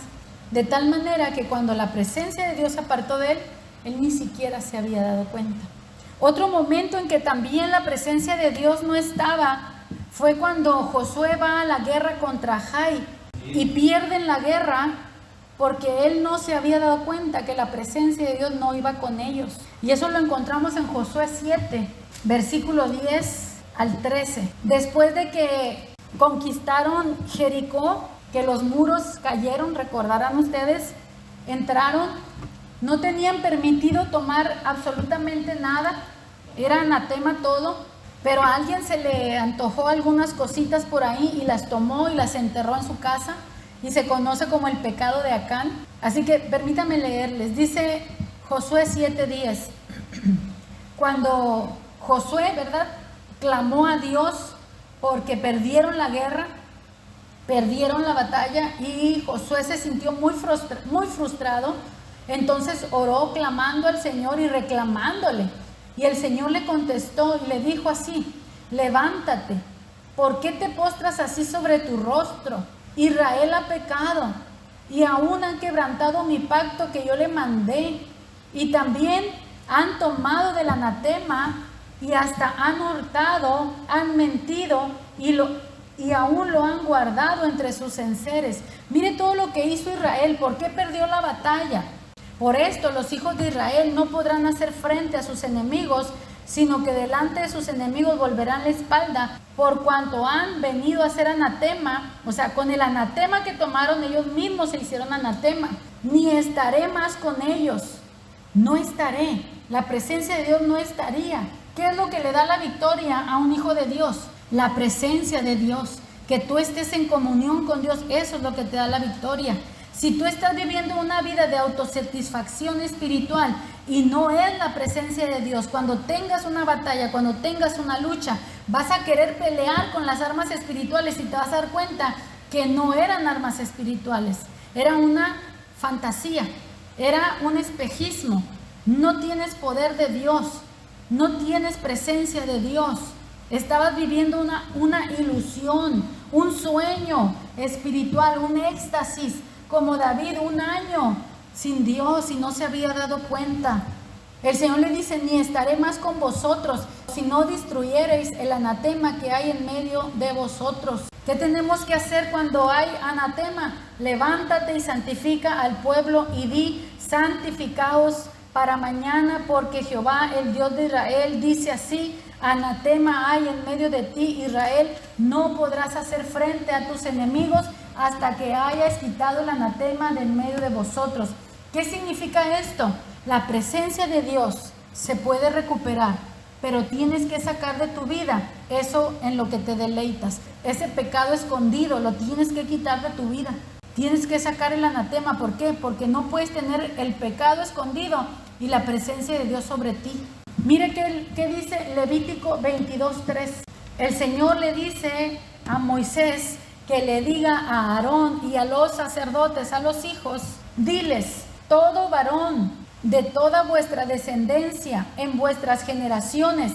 De tal manera que cuando la presencia de Dios se apartó de él, él ni siquiera se había dado cuenta. Otro momento en que también la presencia de Dios no estaba fue cuando Josué va a la guerra contra Jai y pierden la guerra porque él no se había dado cuenta que la presencia de Dios no iba con ellos. Y eso lo encontramos en Josué 7, versículo 10 al 13. Después de que conquistaron Jericó, que los muros cayeron, recordarán ustedes, entraron, no tenían permitido tomar absolutamente nada, era anatema todo, pero a alguien se le antojó algunas cositas por ahí y las tomó y las enterró en su casa y se conoce como el pecado de Acán. Así que permítanme leerles, dice Josué 7:10, cuando Josué, ¿verdad?, clamó a Dios porque perdieron la guerra, perdieron la batalla y Josué se sintió muy frustrado. Entonces oró clamando al Señor y reclamándole. Y el Señor le contestó y le dijo así, levántate, ¿por qué te postras así sobre tu rostro? Israel ha pecado y aún han quebrantado mi pacto que yo le mandé. Y también han tomado del anatema y hasta han hurtado, han mentido y aún lo han guardado entre sus enseres. Mire todo lo que hizo Israel. ¿Por qué perdió la batalla? Por esto los hijos de Israel no podrán hacer frente a sus enemigos, sino que delante de sus enemigos volverán la espalda, por cuanto han venido a hacer anatema. O sea, con el anatema que tomaron ellos mismos se hicieron anatema. Ni estaré más con ellos. No estaré. La presencia de Dios no estaría. ¿Qué es lo que le da la victoria a un hijo de Dios? La presencia de Dios. Que tú estés en comunión con Dios, eso es lo que te da la victoria. Si tú estás viviendo una vida de autosatisfacción espiritual y no es la presencia de Dios, cuando tengas una batalla, cuando tengas una lucha, vas a querer pelear con las armas espirituales y te vas a dar cuenta que no eran armas espirituales, era una fantasía, era un espejismo. No tienes poder de Dios, no tienes presencia de Dios. Estabas viviendo una ilusión, un sueño espiritual, un éxtasis, como David, un año sin Dios y no se había dado cuenta. El Señor le dice, ni estaré más con vosotros, si no destruyereis el anatema que hay en medio de vosotros. ¿Qué tenemos que hacer cuando hay anatema? Levántate y santifica al pueblo y di, santificaos para mañana, porque Jehová, el Dios de Israel, dice así, Anatema hay en medio de ti, Israel. No podrás hacer frente a tus enemigos hasta que hayas quitado el anatema de en medio de vosotros. ¿Qué significa esto? La presencia de Dios se puede recuperar, pero tienes que sacar de tu vida eso en lo que te deleitas. Ese pecado escondido lo tienes que quitar de tu vida. Tienes que sacar el anatema. ¿Por qué? Porque no puedes tener el pecado escondido y la presencia de Dios sobre ti. Mire qué dice Levítico 22:3. El Señor le dice a Moisés que le diga a Aarón y a los sacerdotes, a los hijos, diles: todo varón de toda vuestra descendencia en vuestras generaciones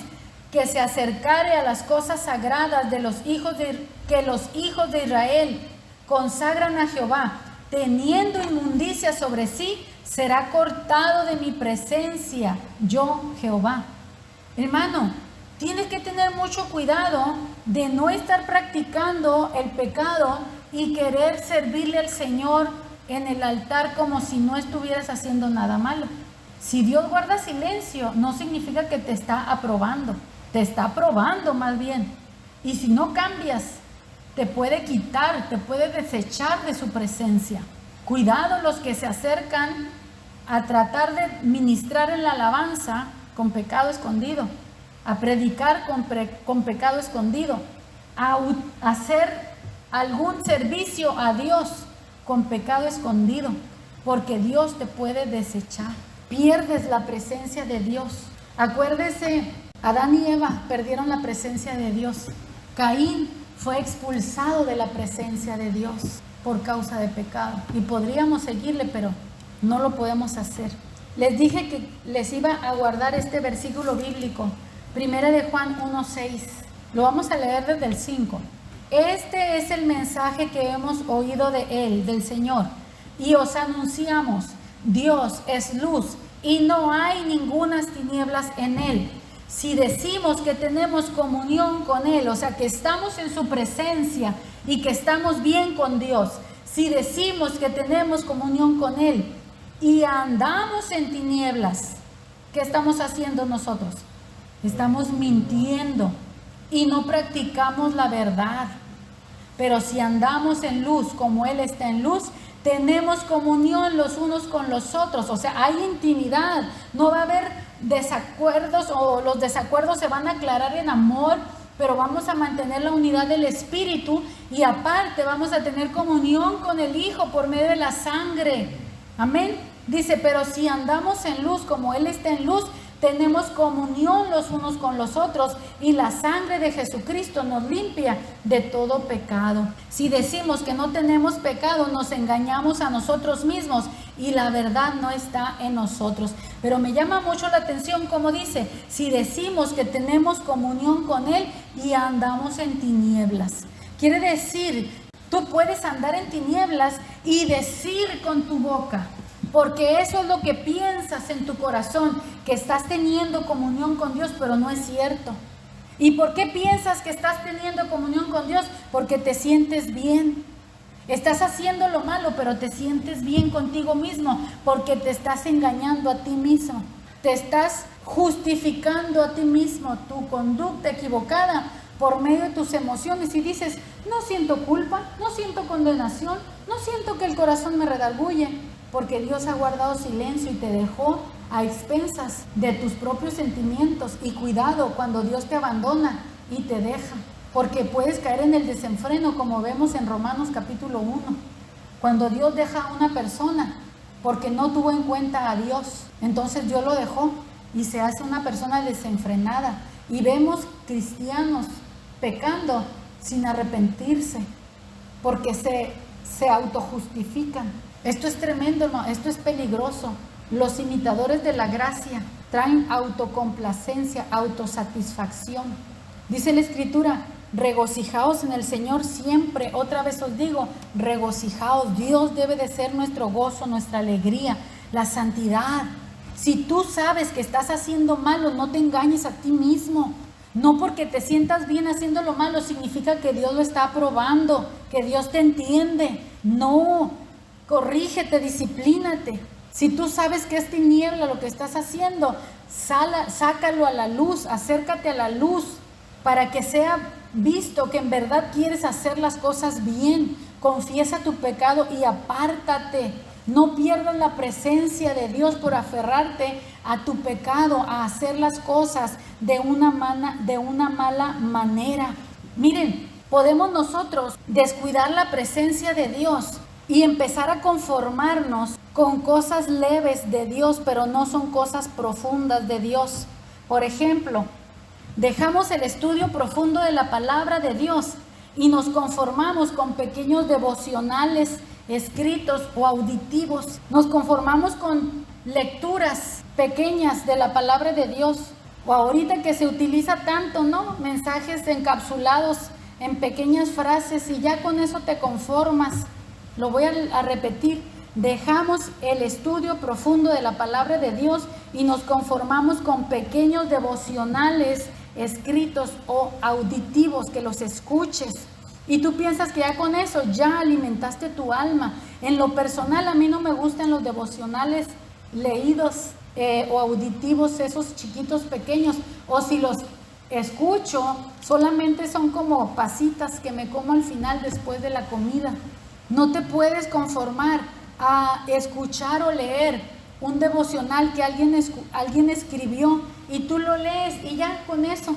que se acercare a las cosas sagradas de los hijos de Israel consagran a Jehová, teniendo inmundicia sobre sí, será cortado de mi presencia, yo Jehová. Hermano, tienes que tener mucho cuidado de no estar practicando el pecado y querer servirle al Señor en el altar como si no estuvieras haciendo nada malo. Si Dios guarda silencio, no significa que te está aprobando, te está probando más bien. Y si no cambias, te puede quitar, te puede desechar de su presencia. Cuidado los que se acercan a tratar de ministrar en la alabanza con pecado escondido, a predicar con pecado escondido, a hacer algún servicio a Dios con pecado escondido, porque Dios te puede desechar. Pierdes la presencia de Dios. Acuérdese, Adán y Eva perdieron la presencia de Dios. Caín fue expulsado de la presencia de Dios por causa de pecado. Y podríamos seguirle, pero no lo podemos hacer. Les dije que les iba a guardar este versículo bíblico, 1 de Juan 1:6. Lo vamos a leer desde el 5. Este es el mensaje que hemos oído de Él, del Señor, y os anunciamos: Dios es luz y no hay ningunas tinieblas en Él. Si decimos que tenemos comunión con Él, o sea, que estamos en su presencia y que estamos bien con Dios, si decimos que tenemos comunión con Él y andamos en tinieblas, ¿qué estamos haciendo nosotros? Estamos mintiendo y no practicamos la verdad. Pero si andamos en luz como Él está en luz, tenemos comunión los unos con los otros, o sea, hay intimidad. No va a haber desacuerdos, o los desacuerdos se van a aclarar en amor, pero vamos a mantener la unidad del Espíritu y aparte vamos a tener comunión con el Hijo por medio de la sangre. Amén. Dice, pero si andamos en luz como Él está en luz, tenemos comunión los unos con los otros y la sangre de Jesucristo nos limpia de todo pecado. Si decimos que no tenemos pecado, nos engañamos a nosotros mismos y la verdad no está en nosotros. Pero me llama mucho la atención como dice, si decimos que tenemos comunión con Él y andamos en tinieblas. Quiere decir, tú puedes andar en tinieblas y decir con tu boca, porque eso es lo que piensas en tu corazón, que estás teniendo comunión con Dios, pero no es cierto. ¿Y por qué piensas que estás teniendo comunión con Dios? Porque te sientes bien. Estás haciendo lo malo, pero te sientes bien contigo mismo, porque te estás engañando a ti mismo. Te estás justificando a ti mismo tu conducta equivocada por medio de tus emociones y dices, no siento culpa, no siento condenación, no siento que el corazón me redarguye. Porque Dios ha guardado silencio y te dejó a expensas de tus propios sentimientos. Y cuidado cuando Dios te abandona y te deja, porque puedes caer en el desenfreno, como vemos en Romanos capítulo 1. Cuando Dios deja a una persona porque no tuvo en cuenta a Dios, entonces Dios lo dejó y se hace una persona desenfrenada. Y vemos cristianos pecando sin arrepentirse, porque se autojustifican. Esto es tremendo, ¿no? Esto es peligroso. Los imitadores de la gracia traen autocomplacencia, autosatisfacción. Dice la Escritura, regocijaos en el Señor siempre. Otra vez os digo, regocijaos. Dios debe de ser nuestro gozo, nuestra alegría, la santidad. Si tú sabes que estás haciendo malo, no te engañes a ti mismo. No porque te sientas bien haciendo lo malo significa que Dios lo está aprobando, que Dios te entiende. No. Corrígete, disciplínate. Si tú sabes que es tiniebla lo que estás haciendo, sácalo a la luz, acércate a la luz para que sea visto que en verdad quieres hacer las cosas bien. Confiesa tu pecado y apártate. No pierdas la presencia de Dios por aferrarte a tu pecado, a hacer las cosas de una mala manera. Miren, podemos nosotros descuidar la presencia de Dios y empezar a conformarnos con cosas leves de Dios, pero no son cosas profundas de Dios. Por ejemplo, dejamos el estudio profundo de la palabra de Dios y nos conformamos con pequeños devocionales escritos o auditivos. Nos conformamos con lecturas pequeñas de la palabra de Dios. O ahorita que se utiliza tanto, ¿no? Mensajes encapsulados en pequeñas frases y ya con eso te conformas. Lo voy a repetir. Dejamos el estudio profundo de la palabra de Dios y nos conformamos con pequeños devocionales escritos o auditivos, que los escuches. Y tú piensas que ya con eso ya alimentaste tu alma. En lo personal, a mí no me gustan los devocionales leídos o auditivos, esos chiquitos pequeños. O si los escucho, solamente son como pasitas que me como al final después de la comida. No te puedes conformar a escuchar o leer un devocional que alguien escribió y tú lo lees y ya con eso.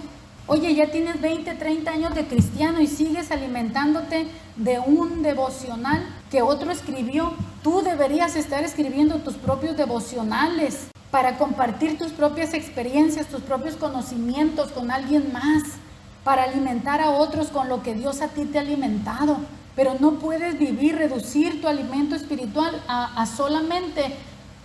Oye, ya tienes 20, 30 años de cristiano y sigues alimentándote de un devocional que otro escribió. Tú deberías estar escribiendo tus propios devocionales para compartir tus propias experiencias, tus propios conocimientos con alguien más, para alimentar a otros con lo que Dios a ti te ha alimentado. Pero no puedes reducir tu alimento espiritual a solamente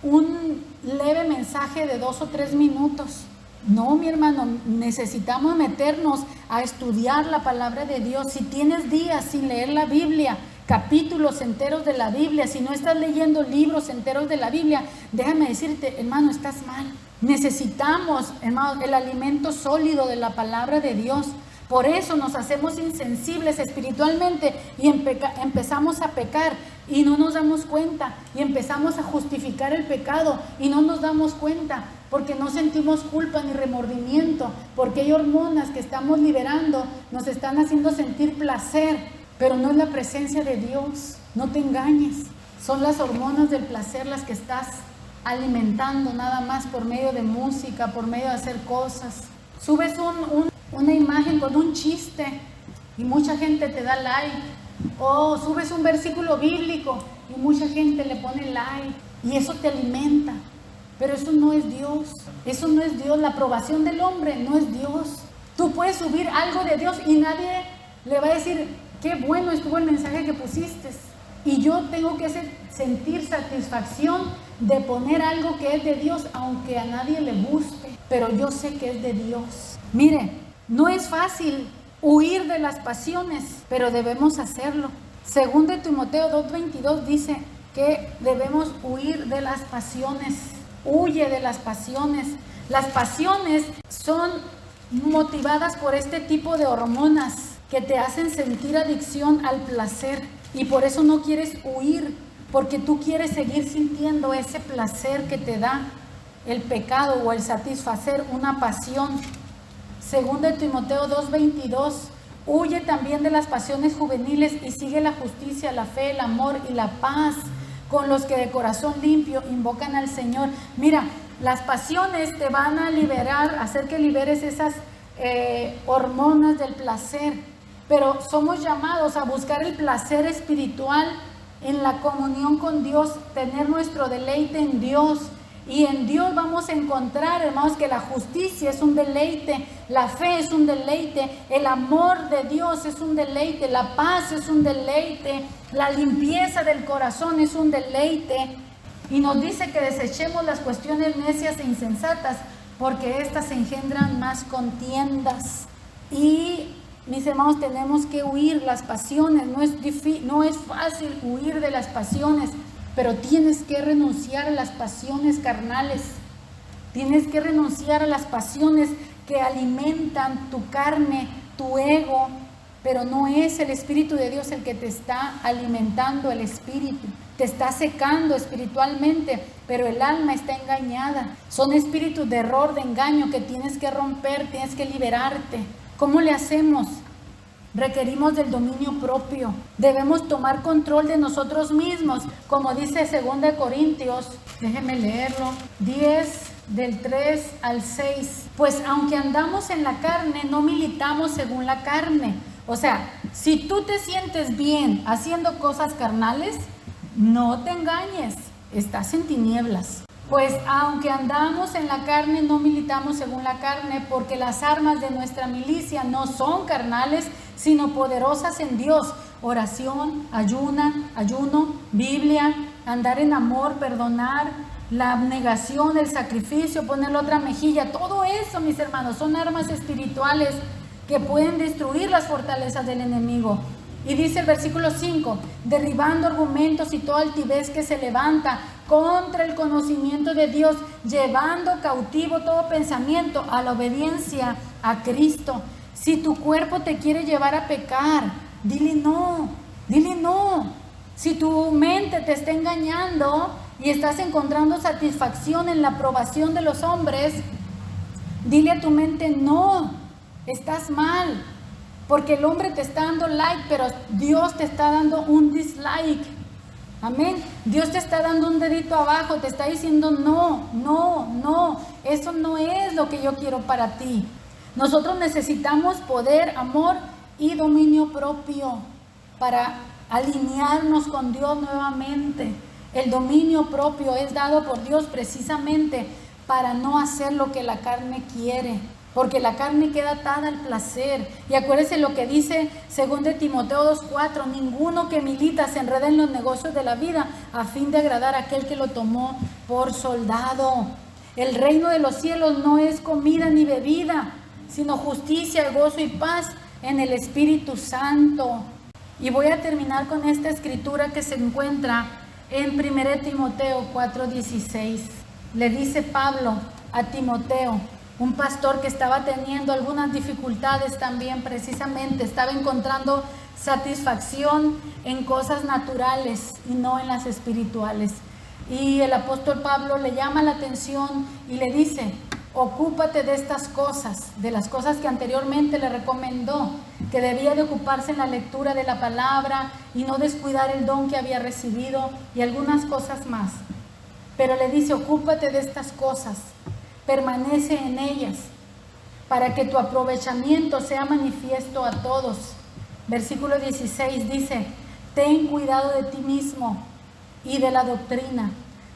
un leve mensaje de 2 o 3 minutos. No, mi hermano, necesitamos meternos a estudiar la palabra de Dios. Si tienes días sin leer la Biblia, capítulos enteros de la Biblia, si no estás leyendo libros enteros de la Biblia, déjame decirte, hermano, estás mal. Necesitamos, hermano, el alimento sólido de la palabra de Dios. Por eso nos hacemos insensibles espiritualmente y empezamos a pecar y no nos damos cuenta, y empezamos a justificar el pecado y no nos damos cuenta, porque no sentimos culpa ni remordimiento, porque hay hormonas que estamos liberando, nos están haciendo sentir placer, pero no es la presencia de Dios. No te engañes, son las hormonas del placer las que estás alimentando nada más por medio de música, por medio de hacer cosas. Subes una imagen con un chiste y mucha gente te da like, o subes un versículo bíblico y mucha gente le pone like, y eso te alimenta. Pero eso no es Dios, eso no es Dios. La aprobación del hombre no es Dios. Tú puedes subir algo de Dios y nadie le va a decir, qué bueno estuvo el mensaje que pusiste. Y yo tengo que sentir satisfacción de poner algo que es de Dios, aunque a nadie le guste, pero yo sé que es de Dios. Mire, no es fácil huir de las pasiones, pero debemos hacerlo. Según de Timoteo 2:22 dice que debemos huir de las pasiones. Huye de las pasiones. Las pasiones son motivadas por este tipo de hormonas que te hacen sentir adicción al placer, y por eso no quieres huir, porque tú quieres seguir sintiendo ese placer que te da el pecado o el satisfacer una pasión. Según de Timoteo 2:22, huye también de las pasiones juveniles y sigue la justicia, la fe, el amor y la paz con los que de corazón limpio invocan al Señor. Mira, las pasiones te van a liberar, hacer que liberes esas hormonas del placer, pero somos llamados a buscar el placer espiritual en la comunión con Dios, tener nuestro deleite en Dios. Y en Dios vamos a encontrar, hermanos, que la justicia es un deleite, la fe es un deleite, el amor de Dios es un deleite, la paz es un deleite, la limpieza del corazón es un deleite. Y nos dice que desechemos las cuestiones necias e insensatas, porque éstas engendran más contiendas. Y, mis hermanos, tenemos que huir las pasiones. No es fácil huir de las pasiones, pero tienes que renunciar a las pasiones carnales. Tienes que renunciar a las pasiones que alimentan tu carne, tu ego, pero no es el Espíritu de Dios el que te está alimentando el espíritu. te está secando espiritualmente, pero el alma está engañada. Son espíritus de error, de engaño que tienes que romper, tienes que liberarte. ¿Cómo le hacemos? Requerimos del dominio propio. Debemos tomar control de nosotros mismos, como dice 2 Corintios, déjeme leerlo, 10 del 3 al 6. Pues aunque andamos en la carne, no militamos según la carne. O sea, si tú te sientes bien haciendo cosas carnales, no te engañes, estás en tinieblas. Pues aunque andamos en la carne, no militamos según la carne, porque las armas de nuestra milicia no son carnales, sino poderosas en Dios. Oración, ayuno, Biblia, andar en amor, perdonar, la abnegación, el sacrificio, poner la otra mejilla. Todo eso, mis hermanos, son armas espirituales que pueden destruir las fortalezas del enemigo. Y dice el versículo 5, derribando argumentos y toda altivez que se levanta contra el conocimiento de Dios, llevando cautivo todo pensamiento a la obediencia a Cristo. Si tu cuerpo te quiere llevar a pecar, dile no, dile no. Si tu mente te está engañando y estás encontrando satisfacción en la aprobación de los hombres, dile a tu mente no, estás mal. Porque el hombre te está dando like, pero Dios te está dando un dislike. Amén. Dios te está dando un dedito abajo, te está diciendo no, eso no es lo que yo quiero para ti. Nosotros necesitamos poder, amor y dominio propio para alinearnos con Dios nuevamente. El dominio propio es dado por Dios precisamente para no hacer lo que la carne quiere. Porque la carne queda atada al placer. Y acuérdense lo que dice 2 Timoteo 2:4, ninguno que milita se enreda en los negocios de la vida a fin de agradar a aquel que lo tomó por soldado. El reino de los cielos no es comida ni bebida, sino justicia, gozo y paz en el Espíritu Santo. Y voy a terminar con esta escritura que se encuentra en 1 Timoteo 4:16. Le dice Pablo a Timoteo, un pastor que estaba teniendo algunas dificultades también, precisamente estaba encontrando satisfacción en cosas naturales y no en las espirituales. Y el apóstol Pablo le llama la atención y le dice, ocúpate de estas cosas, de las cosas que anteriormente le recomendó, que debía de ocuparse en la lectura de la palabra y no descuidar el don que había recibido y algunas cosas más. Pero le dice, ocúpate de estas cosas. Permanece en ellas, para que tu aprovechamiento sea manifiesto a todos. Versículo 16 dice, ten cuidado de ti mismo y de la doctrina,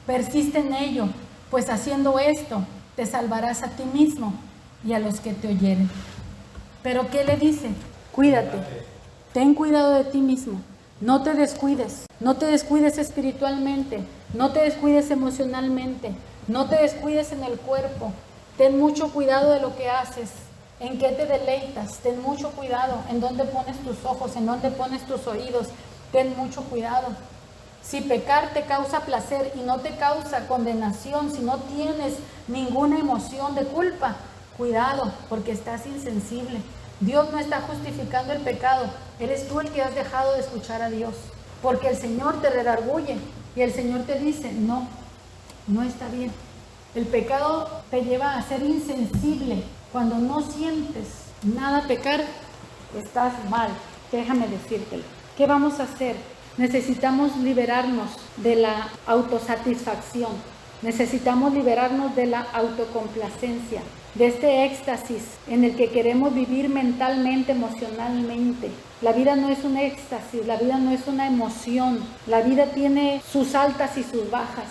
persiste en ello, pues haciendo esto te salvarás a ti mismo y a los que te oyeren. Pero ¿qué le dice? Cuídate, ten cuidado de ti mismo, no te descuides espiritualmente, no te descuides emocionalmente, no te descuides en el cuerpo. Ten mucho cuidado de lo que haces, en qué te deleitas. Ten mucho cuidado en dónde pones tus ojos, en dónde pones tus oídos. Ten mucho cuidado. Si pecar te causa placer y no te causa condenación, si no tienes ninguna emoción de culpa, cuidado, porque estás insensible. Dios no está justificando el pecado. Eres tú el que has dejado de escuchar a Dios. Porque el Señor te redarguye y el Señor te dice, no está bien. El pecado te lleva a ser insensible. Cuando no sientes nada pecar, estás mal. Déjame decírtelo. ¿Qué vamos a hacer? Necesitamos liberarnos de la autosatisfacción. Necesitamos liberarnos de la autocomplacencia, de este éxtasis en el que queremos vivir mentalmente, emocionalmente. La vida no es un éxtasis, la vida no es una emoción. La vida tiene sus altas y sus bajas.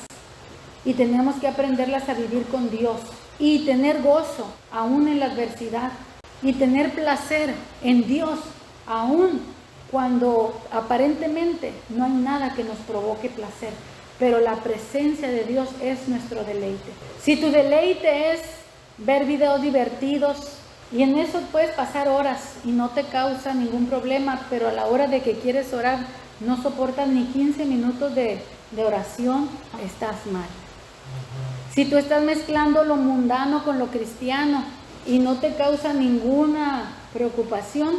Y tenemos que aprenderlas a vivir con Dios. Y tener gozo aún en la adversidad. Y tener placer en Dios aún cuando aparentemente no hay nada que nos provoque placer. Pero la presencia de Dios es nuestro deleite. Si tu deleite es ver videos divertidos, y en eso puedes pasar horas y no te causa ningún problema, pero a la hora de que quieres orar no soportas ni 15 minutos de oración, estás mal. Si tú estás mezclando lo mundano con lo cristiano y no te causa ninguna preocupación,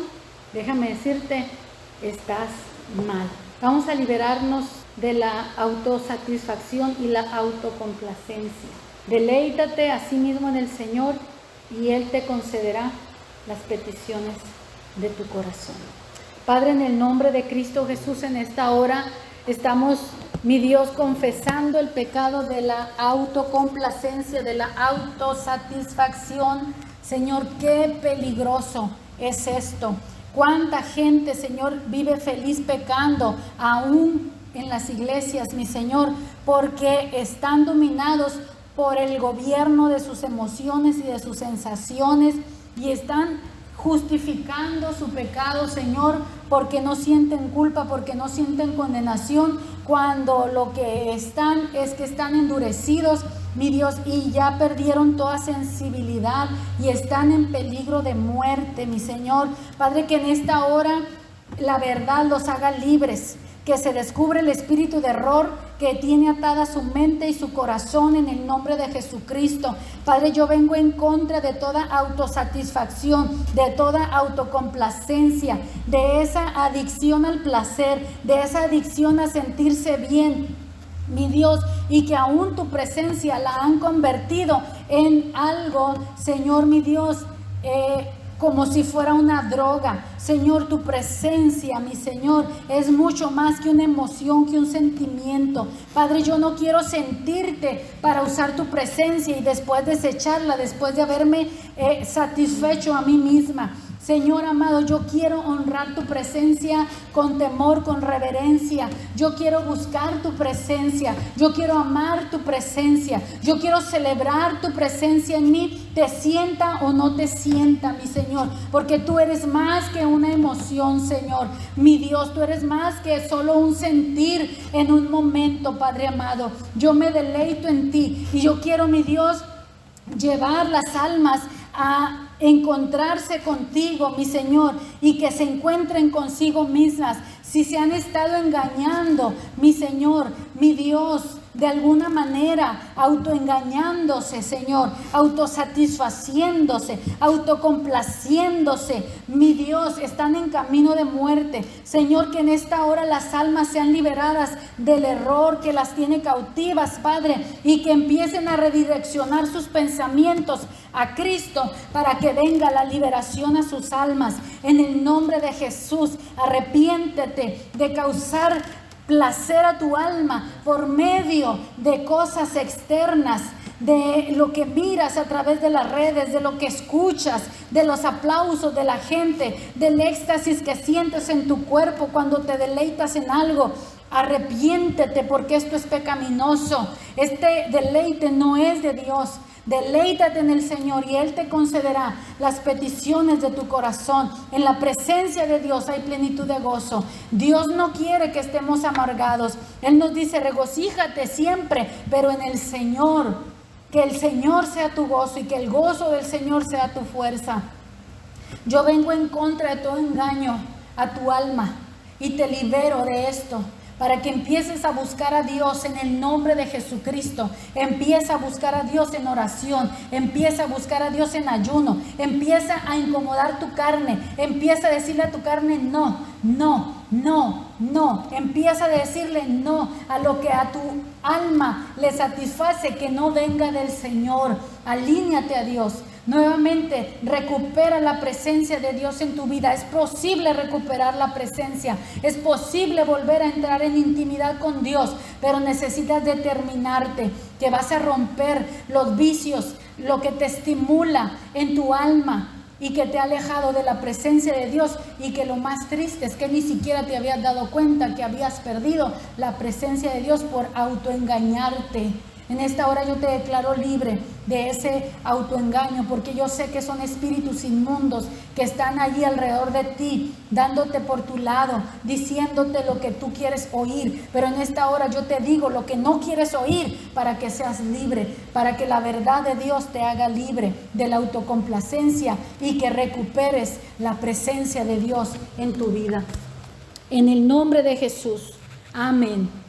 déjame decirte, estás mal. Vamos a liberarnos de la autosatisfacción y la autocomplacencia. Deleítate a sí mismo en el Señor y Él te concederá las peticiones de tu corazón. Padre, en el nombre de Cristo Jesús, en esta hora estamos, mi Dios, confesando el pecado de la autocomplacencia, de la autosatisfacción. Señor, qué peligroso es esto. Cuánta gente, Señor, vive feliz pecando, aún en las iglesias, mi Señor, porque están dominados por el gobierno de sus emociones y de sus sensaciones, y están justificando su pecado, Señor, porque no sienten culpa, porque no sienten condenación, cuando lo que están es que están endurecidos, mi Dios, y ya perdieron toda sensibilidad y están en peligro de muerte, mi Señor. Padre, que en esta hora la verdad los haga libres, que se descubre el espíritu de error que tiene atada su mente y su corazón en el nombre de Jesucristo. Padre, yo vengo en contra de toda autosatisfacción, de toda autocomplacencia, de esa adicción al placer, de esa adicción a sentirse bien, mi Dios, y que aún tu presencia la han convertido en algo, Señor, mi Dios, como si fuera una droga. Señor, tu presencia, mi Señor, es mucho más que una emoción, que un sentimiento. Padre, yo no quiero sentirte para usar tu presencia y después desecharla, después de haberme satisfecho a mí misma. Señor amado, yo quiero honrar tu presencia con temor, con reverencia. Yo quiero buscar tu presencia. Yo quiero amar tu presencia. Yo quiero celebrar tu presencia en mí, te sienta o no te sienta, mi Señor. Porque tú eres más que una emoción, Señor. Mi Dios, tú eres más que solo un sentir en un momento, Padre amado. Yo me deleito en ti y yo quiero, mi Dios, llevar las almas a encontrarse contigo, mi Señor, y que se encuentren consigo mismas. Si se han estado engañando, mi Señor, mi Dios, de alguna manera autoengañándose, Señor, autosatisfaciéndose, autocomplaciéndose, mi Dios, están en camino de muerte. Señor, que en esta hora las almas sean liberadas del error que las tiene cautivas, Padre, y que empiecen a redireccionar sus pensamientos a Cristo para que venga la liberación a sus almas. En el nombre de Jesús, arrepiéntete de causar placer a tu alma por medio de cosas externas, de lo que miras a través de las redes, de lo que escuchas, de los aplausos de la gente, del éxtasis que sientes en tu cuerpo cuando te deleitas en algo. Arrepiéntete, porque esto es pecaminoso. Este deleite no es de Dios. Deleítate en el Señor y Él te concederá las peticiones de tu corazón. En la presencia de Dios hay plenitud de gozo. Dios no quiere que estemos amargados. Él nos dice: regocíjate siempre, pero en el Señor. Que el Señor sea tu gozo y que el gozo del Señor sea tu fuerza. Yo vengo en contra de todo engaño a tu alma y te libero de esto, para que empieces a buscar a Dios en el nombre de Jesucristo. Empieza a buscar a Dios en oración, empieza a buscar a Dios en ayuno, empieza a incomodar tu carne, empieza a decirle a tu carne no, no, no, no. Empieza a decirle no a lo que a tu alma le satisface, que no venga del Señor. Alíñate a Dios. Nuevamente recupera la presencia de Dios en tu vida. Es posible recuperar la presencia, es posible volver a entrar en intimidad con Dios, pero necesitas determinarte que vas a romper los vicios, lo que te estimula en tu alma y que te ha alejado de la presencia de Dios, y que lo más triste es que ni siquiera te habías dado cuenta que habías perdido la presencia de Dios por autoengañarte. En esta hora yo te declaro libre de ese autoengaño, porque yo sé que son espíritus inmundos que están allí alrededor de ti, dándote por tu lado, diciéndote lo que tú quieres oír. Pero en esta hora yo te digo lo que no quieres oír, para que seas libre, para que la verdad de Dios te haga libre de la autocomplacencia y que recuperes la presencia de Dios en tu vida. En el nombre de Jesús. Amén.